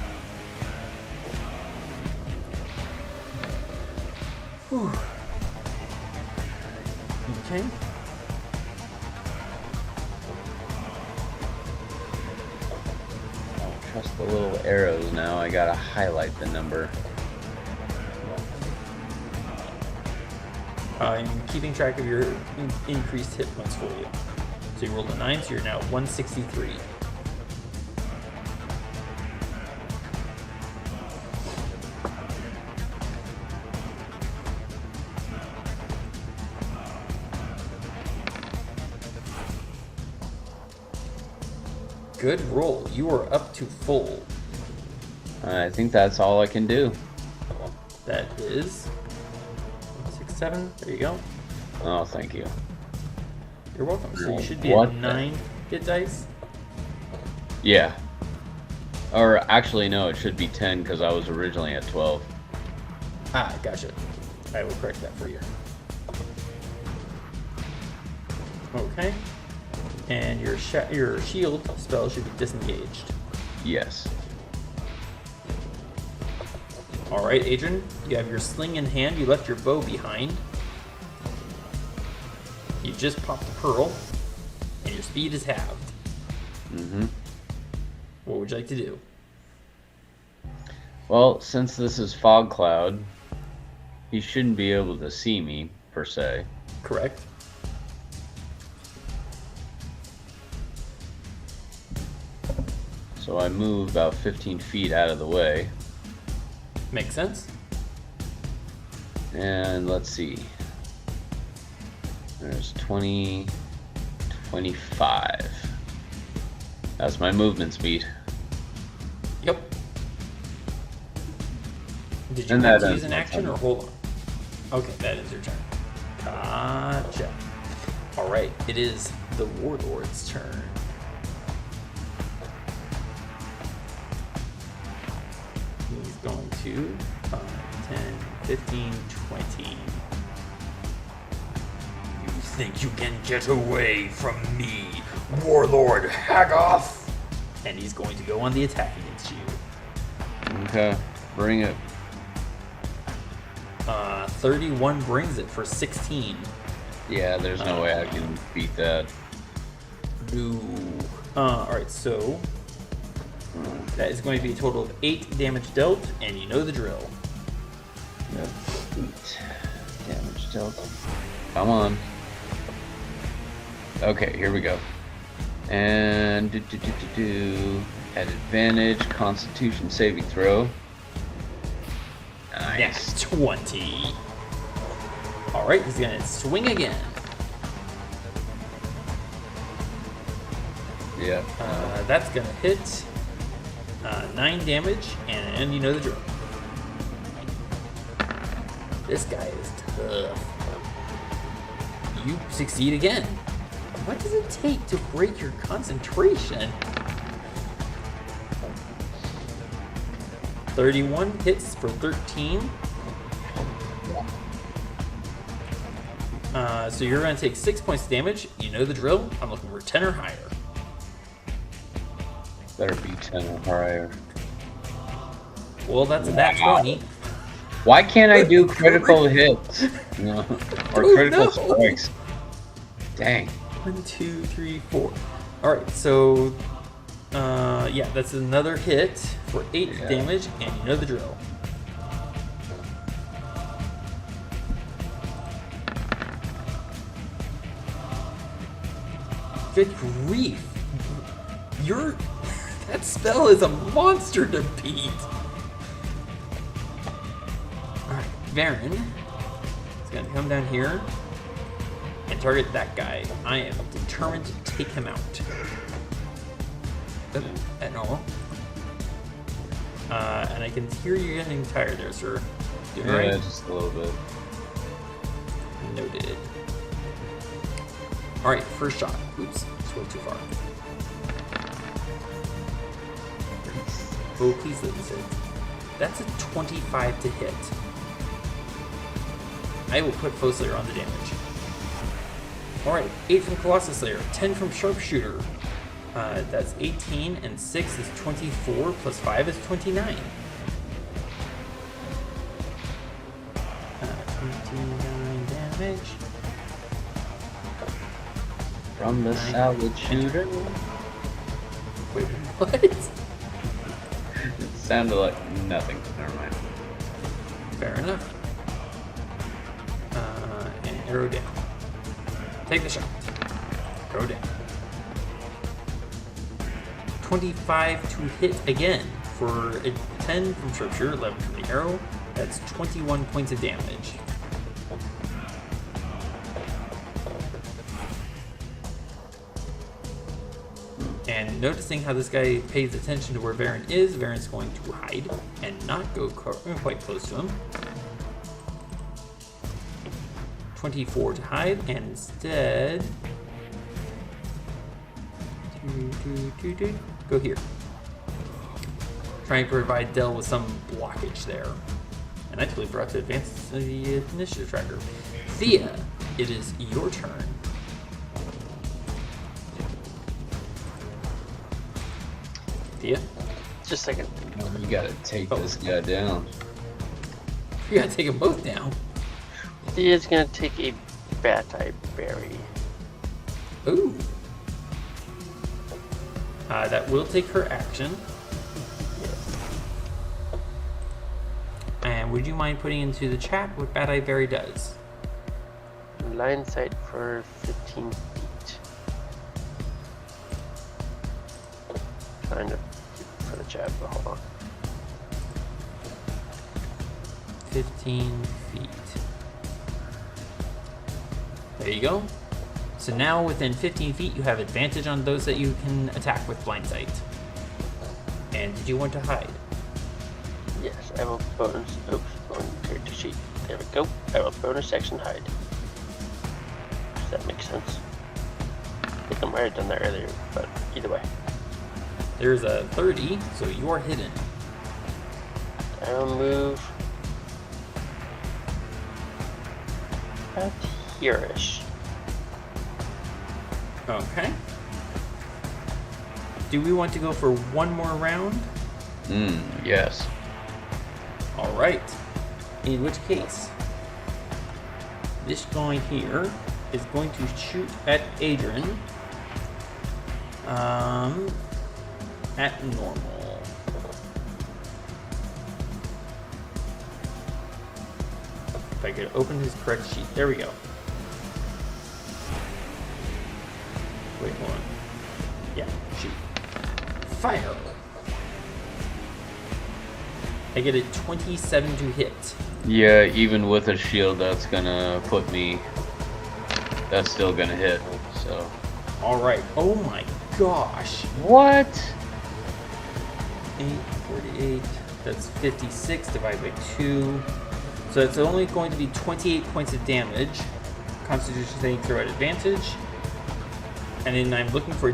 Whew. Okay. Don't trust the little arrows now. I gotta highlight the number. I'm keeping track of your increased hit points for you. So you rolled a 9, so you're now 163. Good roll. You are up to full. I think that's all I can do. That is 6, 7. There you go. Oh, thank you. You're welcome. So you should be What at 9 hit dice. Yeah. Or actually, no, it should be 10 because I was originally at 12. Ah, gotcha. I will correct that for you. Okay. And your shield spell should be disengaged. Yes. Alright, Adran, you have your sling in hand. You left your bow behind. You just popped the pearl, and your speed is halved. Mm-hmm. What would you like to do? Well, since this is Fog Cloud, he shouldn't be able to see me. per se. Correct. So I move about 15 feet out of the way. Makes sense. And let's see. There's 20, 25. That's my movement speed. Yep. Did you And have that to use ends an my action turn. or hold on? Okay, that is your turn. Gotcha. All right, it is the Warlord's turn. He's going to 5, 10, 15, 20. You think you can get away from me, Warlord Haggoth? And he's going to go on the attack against you. Okay, bring it. 31 brings it for 16. Yeah, there's no way I can beat that. Ooh. Alright, so that is going to be a total of 8 damage dealt, and you know the drill. Yep. 8 damage dealt. Come on. Okay, here we go. And at advantage, Constitution saving throw. Nice. That's 20. Alright, he's gonna swing again. Yep. That's gonna hit 9 damage, and you know the drill. This guy is tough. You succeed again. What does it take to break your concentration? 31 hits for 13. So you're going to take 6 points of damage. You know the drill. I'm looking for 10 or higher. Better be 10 or higher. Well, that's a nat 20. Why can't I do critical hits? No. Or Oh, critical no. strikes? Dang. 1, 2, 3, 4. Alright, so yeah, that's another hit for 8 Yeah. damage, and you know the drill. Good grief. That spell is a monster to beat. Alright, Varin is gonna come down here and target that guy. I am determined to take him out. At all. And I can hear you getting tired there, sir. Doing Yeah, right? just a little bit. Noted. Alright, first shot. Oops, scrolled too far. Oh, please let me say. That's a 25 to hit. I will put Foe Slayer on the damage. Alright, 8 from Colossus Slayer, 10 from Sharpshooter. That's 18, and 6 is 24, plus 5 is 29. 29 damage. From the salad shooter. Wait, what? It sounded like nothing. Never mind. Fair enough. And arrow down. Take the shot. Go down. 25 to hit again for a 10 from Sharpshooter, 11 from the arrow. That's 21 points of damage. And noticing how this guy pays attention to where Varin is, Varin's going to hide and not go quite close to him. 24 to hide, and instead... Go here. Trying to provide Dell with some blockage there. And I totally forgot to advance the initiative tracker. Thea, it is your turn. Thea? Just a second. You gotta take this guy down. You gotta take them both down. Thea's gonna take a bat-type berry. Ooh. That will take her action. And would you mind putting into the chat what Bad Eye Berry does? in line sight for 15 feet. Trying to keep it for the chat, but hold on. 15 feet. There you go. So now within 15 feet, you have advantage on those that you can attack with blind sight. And did you want to hide? Yes, I will bonus. Oops, on character sheet. There we go. I will bonus action hide. Does that make sense? I think I might have done that earlier, but either way. There's a 30, so you are hidden. I will move about here-ish. Okay. Do we want to go for one more round? Yes. All right. In which case, this guy here is going to shoot at Adran. At normal. If I could open his correct sheet. There we go. Wait, hold on. Yeah, shoot. Fire! I get a 27 to hit. Yeah, even with a shield, that's gonna put me. That's still gonna hit. So. Alright. Oh my gosh. What? 848. That's 56 divided by 2. So it's only going to be 28 points of damage. Constitution saving throw at advantage. And then I'm looking for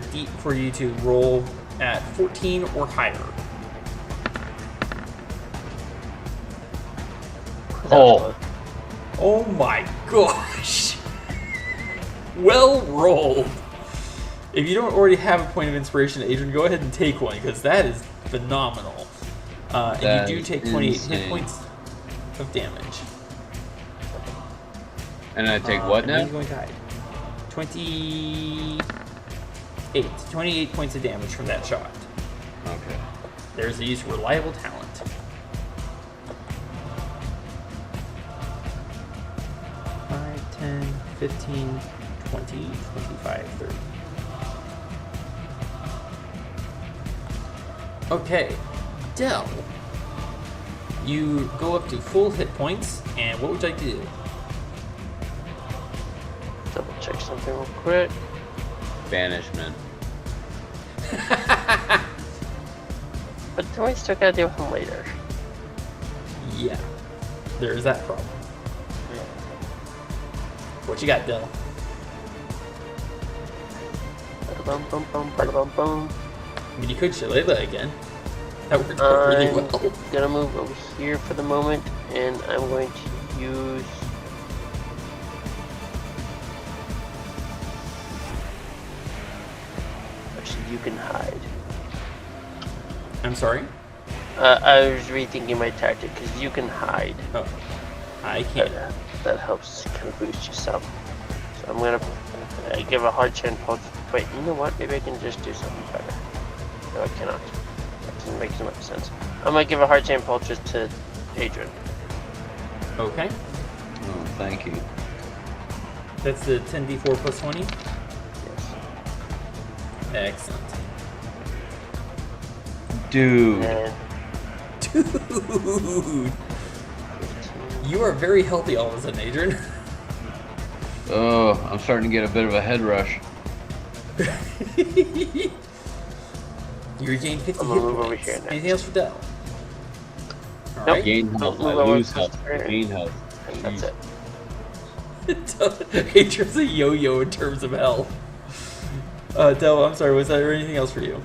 you to roll at 14 or higher. Oh. Oh my gosh. Well rolled. If you don't already have a point of inspiration, Adran, go ahead and take one, because that is phenomenal. And you do take 28 hit points of damage. And I take what now? I'm going to hide. 28 points of damage from that shot. Okay. There's the use of reliable talent. 5, 10, 15, 20, 25, 30. Okay, Del, you go up to full hit points, and what would you like to do? Double check something real quick. Banishment. But then we still gotta deal with him later. Yeah, there is that problem. What you got, Del? Bum bum bum bum bum. I mean, you could Shillelagh again. That worked out really well. I'm gonna move over here for the moment, and I'm going to use. Actually, you can hide. I'm sorry? I was rethinking my tactic because you can hide. Oh, I can't. That helps kind of boost yourself. So I'm gonna give a hard chance pulse. Wait, you know what? Maybe I can just do something better. No, I cannot. That doesn't make so much sense. I'm gonna give a hard chain pulse just to Adran. Okay. Oh, thank you. That's the 10d4 plus 20? Yes. Excellent. Dude. And Dude! You are very healthy all of a sudden, Adran. Oh, I'm starting to get a bit of a head rush. You regain 50 I'm hit gonna move over points. here next. Anything else for Del? Nope. Alright. Gain health, I Move over lose to health, the I gain health. And that's it. Adran's a yo-yo in terms of health. Del, I'm sorry, was there anything else for you?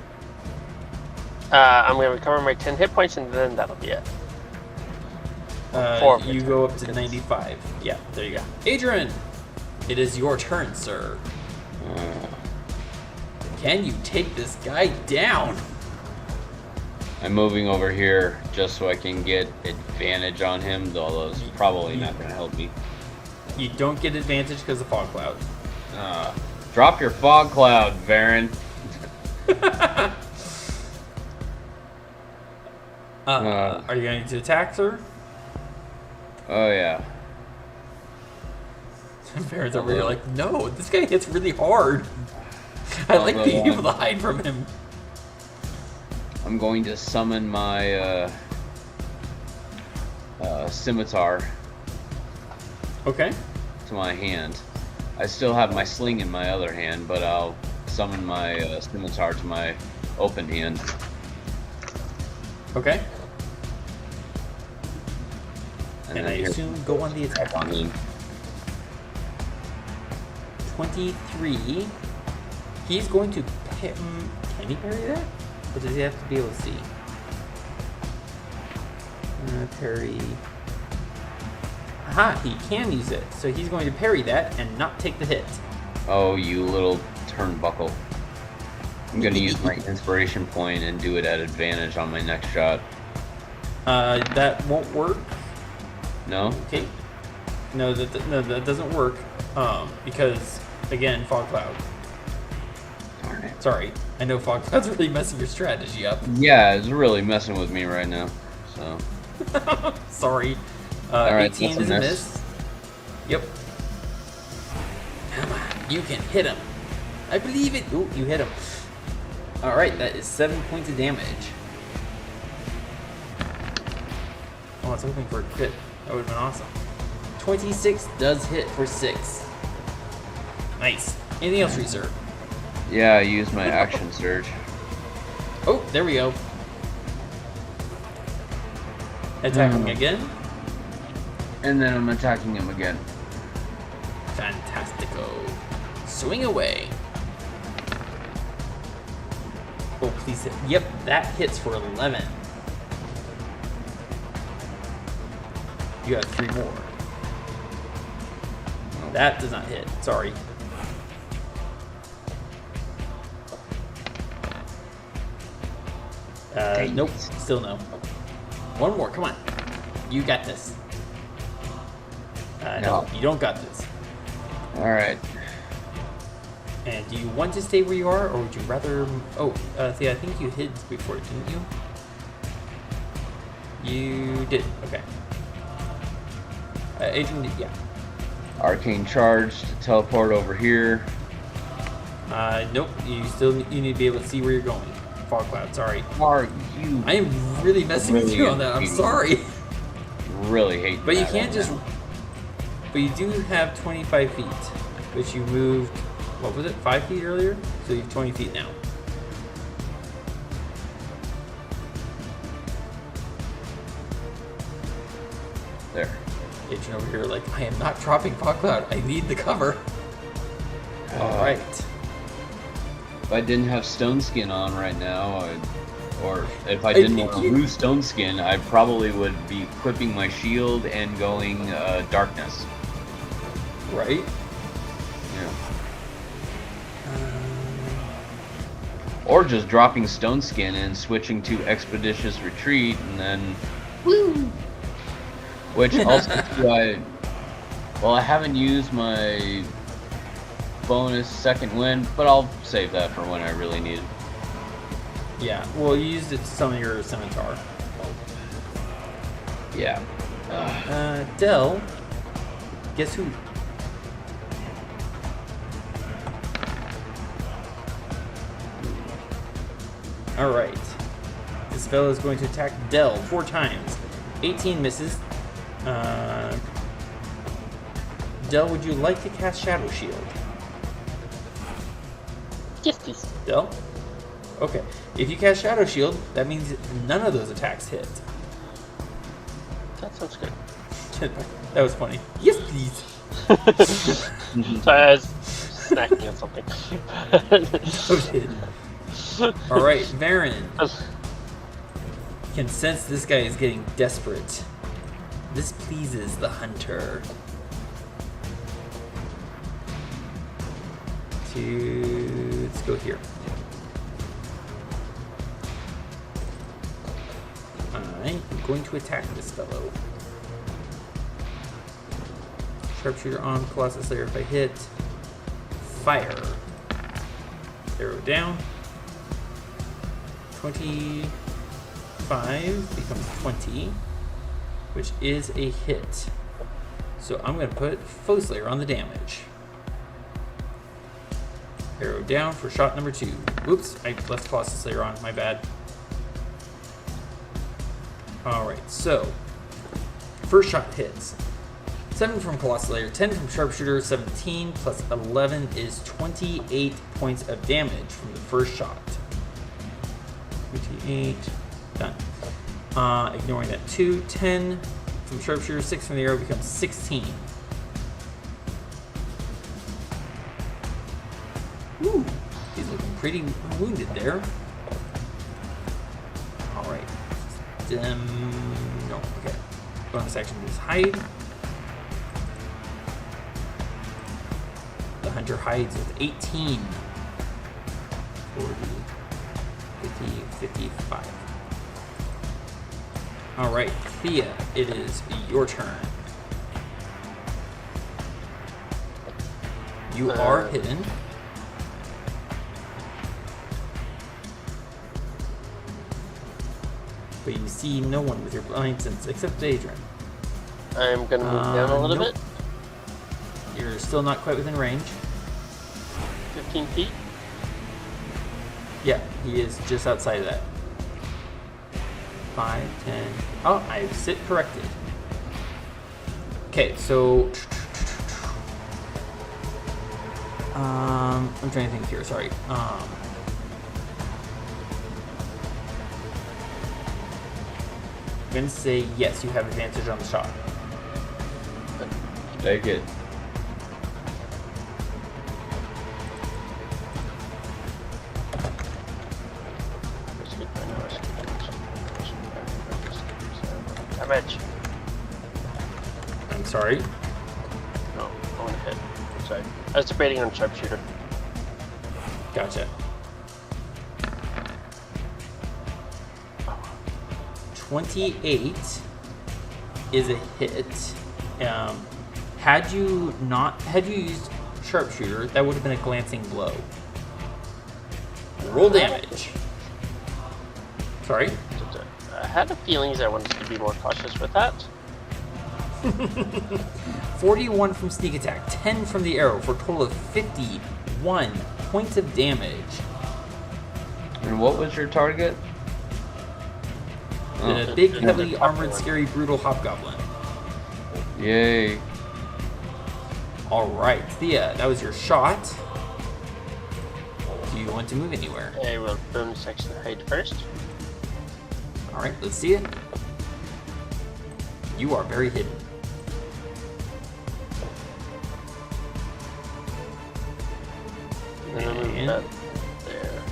I'm gonna recover my 10 hit points, and then that'll be it. You go up to 95. Yeah, there you go. Adran, it is your turn, sir. Can you take this guy down? I'm moving over here just so I can get advantage on him, though it's probably not going to help me. You don't get advantage because of fog cloud. Drop your fog cloud, Varin. Are you going to attack, sir? Oh, yeah. Varin's over here like, no, this guy hits really hard. I like being able to hide from him. I'm going to summon my scimitar. Okay. To my hand. I still have my sling in my other hand, but I'll summon my scimitar to my open hand. Okay. And I assume go on the attack line. 23. He's going to can he parry that? Or does he have to be able to see? Parry. Aha, he can use it. So he's going to parry that and not take the hit. Oh, you little turnbuckle. I'm going to use my inspiration point and do it at advantage on my next shot. That won't work. No? Okay. No, that doesn't work. Because, again, fog cloud. Darn it. Sorry. I know fog cloud's really messing your strategy up. Yeah, it's really messing with me right now. So. Sorry. Alright, 18 is a miss. Yep. Come on, you can hit him. I believe it. Ooh, you hit him. Alright, that is 7 points of damage. Oh, I was hoping for a crit. That would have been awesome. 26 does hit for 6. Nice. Anything else, Reserve? Yeah, I used my action surge. Oh, there we go. Attacking again. And then I'm attacking him again. Fantastico. Swing away. Oh, please hit. Yep, that hits for 11. You have 3 more. That does not hit. Sorry. Nope. Still no. One more. Come on. You got this. No, you don't got this. Alright. And do you want to stay where you are, or would you rather... Oh, Thea, I think you hid before, didn't you? You did. Okay. Adran did, yeah. Arcane charge to teleport over here. Nope. You need to be able to see where you're going. Fog cloud, sorry. Are you... I am really messing with you on that. I'm sorry. Really hate But you that can't one just... now. But you do have 25 feet, which you moved, what was it, 5 feet earlier? So you have 20 feet now. There. Adran over here like, I am not dropping fog cloud. I need the cover. All right. If I didn't have stone skin on right now, or if I didn't want to lose stone skin, I probably would be equipping my shield and going darkness. Right? Yeah. Or just dropping stone skin and switching to expeditious retreat, and then woo. Which also I haven't used my bonus second wind, but I'll save that for when I really need it. Yeah. Well, you used it to summon your scimitar. Yeah. Del. Guess who? Alright. This fellow is going to attack Del 4 times. 18 misses. Del, would you like to cast Shadow Shield? Yes, please. Del? Okay. If you cast Shadow Shield, that means none of those attacks hit. That sounds good. That was funny. Yes, please. Sorry, I was snacking on something. Okay. Alright, Varin can sense this guy is getting desperate. This pleases the hunter. Let's go here. I'm going to attack this fellow. Sharpshooter on Colossus Slayer. If I hit, fire. Arrow down. 25 becomes 20, which is a hit. So I'm going to put Foe Slayer on the damage. Arrow down for shot number 2. Oops, I left Colossus Slayer on, my bad. Alright, so first shot hits. 7 from Colossus Slayer, 10 from Sharpshooter, 17 plus 11 is 28 points of damage from the first shot. 28, done. Ignoring that 2, 10 from Sharpshooter, 6 from the arrow becomes 16. Ooh, he's looking pretty wounded there. Alright. No, okay. Bonus action is hide. The hunter hides with 18. 40, 50, 55. Alright, Thea, it is your turn. You are hidden. But you see no one with your blind sense except Adran. I'm gonna move down a little bit. You're still not quite within range. 15 feet. Yeah, he is just outside of that. 5, 10. Oh, I sit corrected. Okay, so I'm trying to think here. Sorry. I'm gonna say yes. You have advantage on the shot. Take it. Damage. I'm sorry. No, I want to hit. Sorry. I was debating on Sharpshooter. Gotcha. 28 is a hit. Had you used Sharpshooter, that would have been a glancing blow. Roll damage. Sorry? I had a feeling I wanted to be more cautious with that. 41 from sneak attack, 10 from the arrow, for a total of 51 points of damage. And what was your target? The big, heavily armored, scary, brutal hobgoblin. Yay. Alright, Thea, that was your shot. Do you want to move anywhere? I will bonus action hide first. Alright, let's see it. You are very hidden. And then I'll move that there.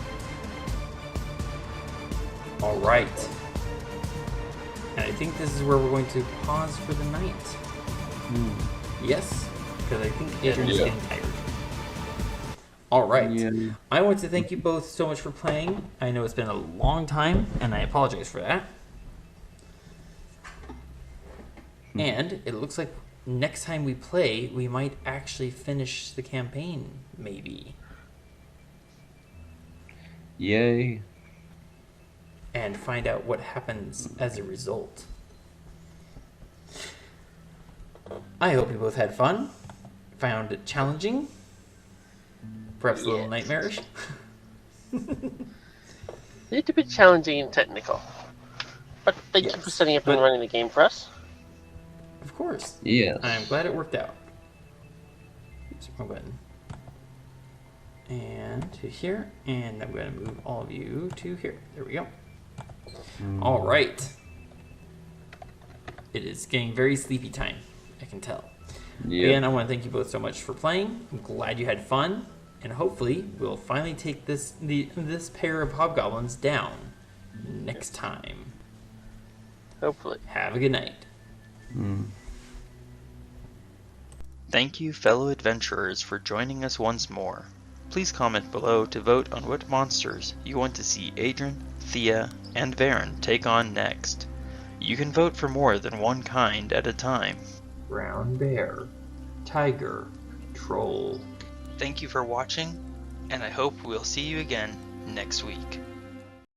Alright. And I think this is where we're going to pause for the night. Yes? Because I think Adrian's getting tired. Alright. Yeah. I want to thank you both so much for playing. I know it's been a long time, and I apologize for that. And it looks like next time we play, we might actually finish the campaign, maybe. Yay. And find out what happens as a result. I hope you both had fun, found it challenging, perhaps a little nightmarish. Need to be challenging and technical. But thank you for setting up and running the game for us. Of course. Yes. I'm glad it worked out. Oops, wrong button. And to here, and I'm going to move all of you to here. There we go. All right. It is getting very sleepy time, I can tell. Yeah. And I want to thank you both so much for playing. I'm glad you had fun, and hopefully we'll finally take this pair of hobgoblins down next time. Hopefully. Have a good night. Thank you, fellow adventurers, for joining us once more. Please comment below to vote on what monsters you want to see Adran, Thea, and Varin take on next. You can vote for more than one kind at a time. Brown bear, tiger, troll. Thank you for watching, and I hope we'll see you again next week.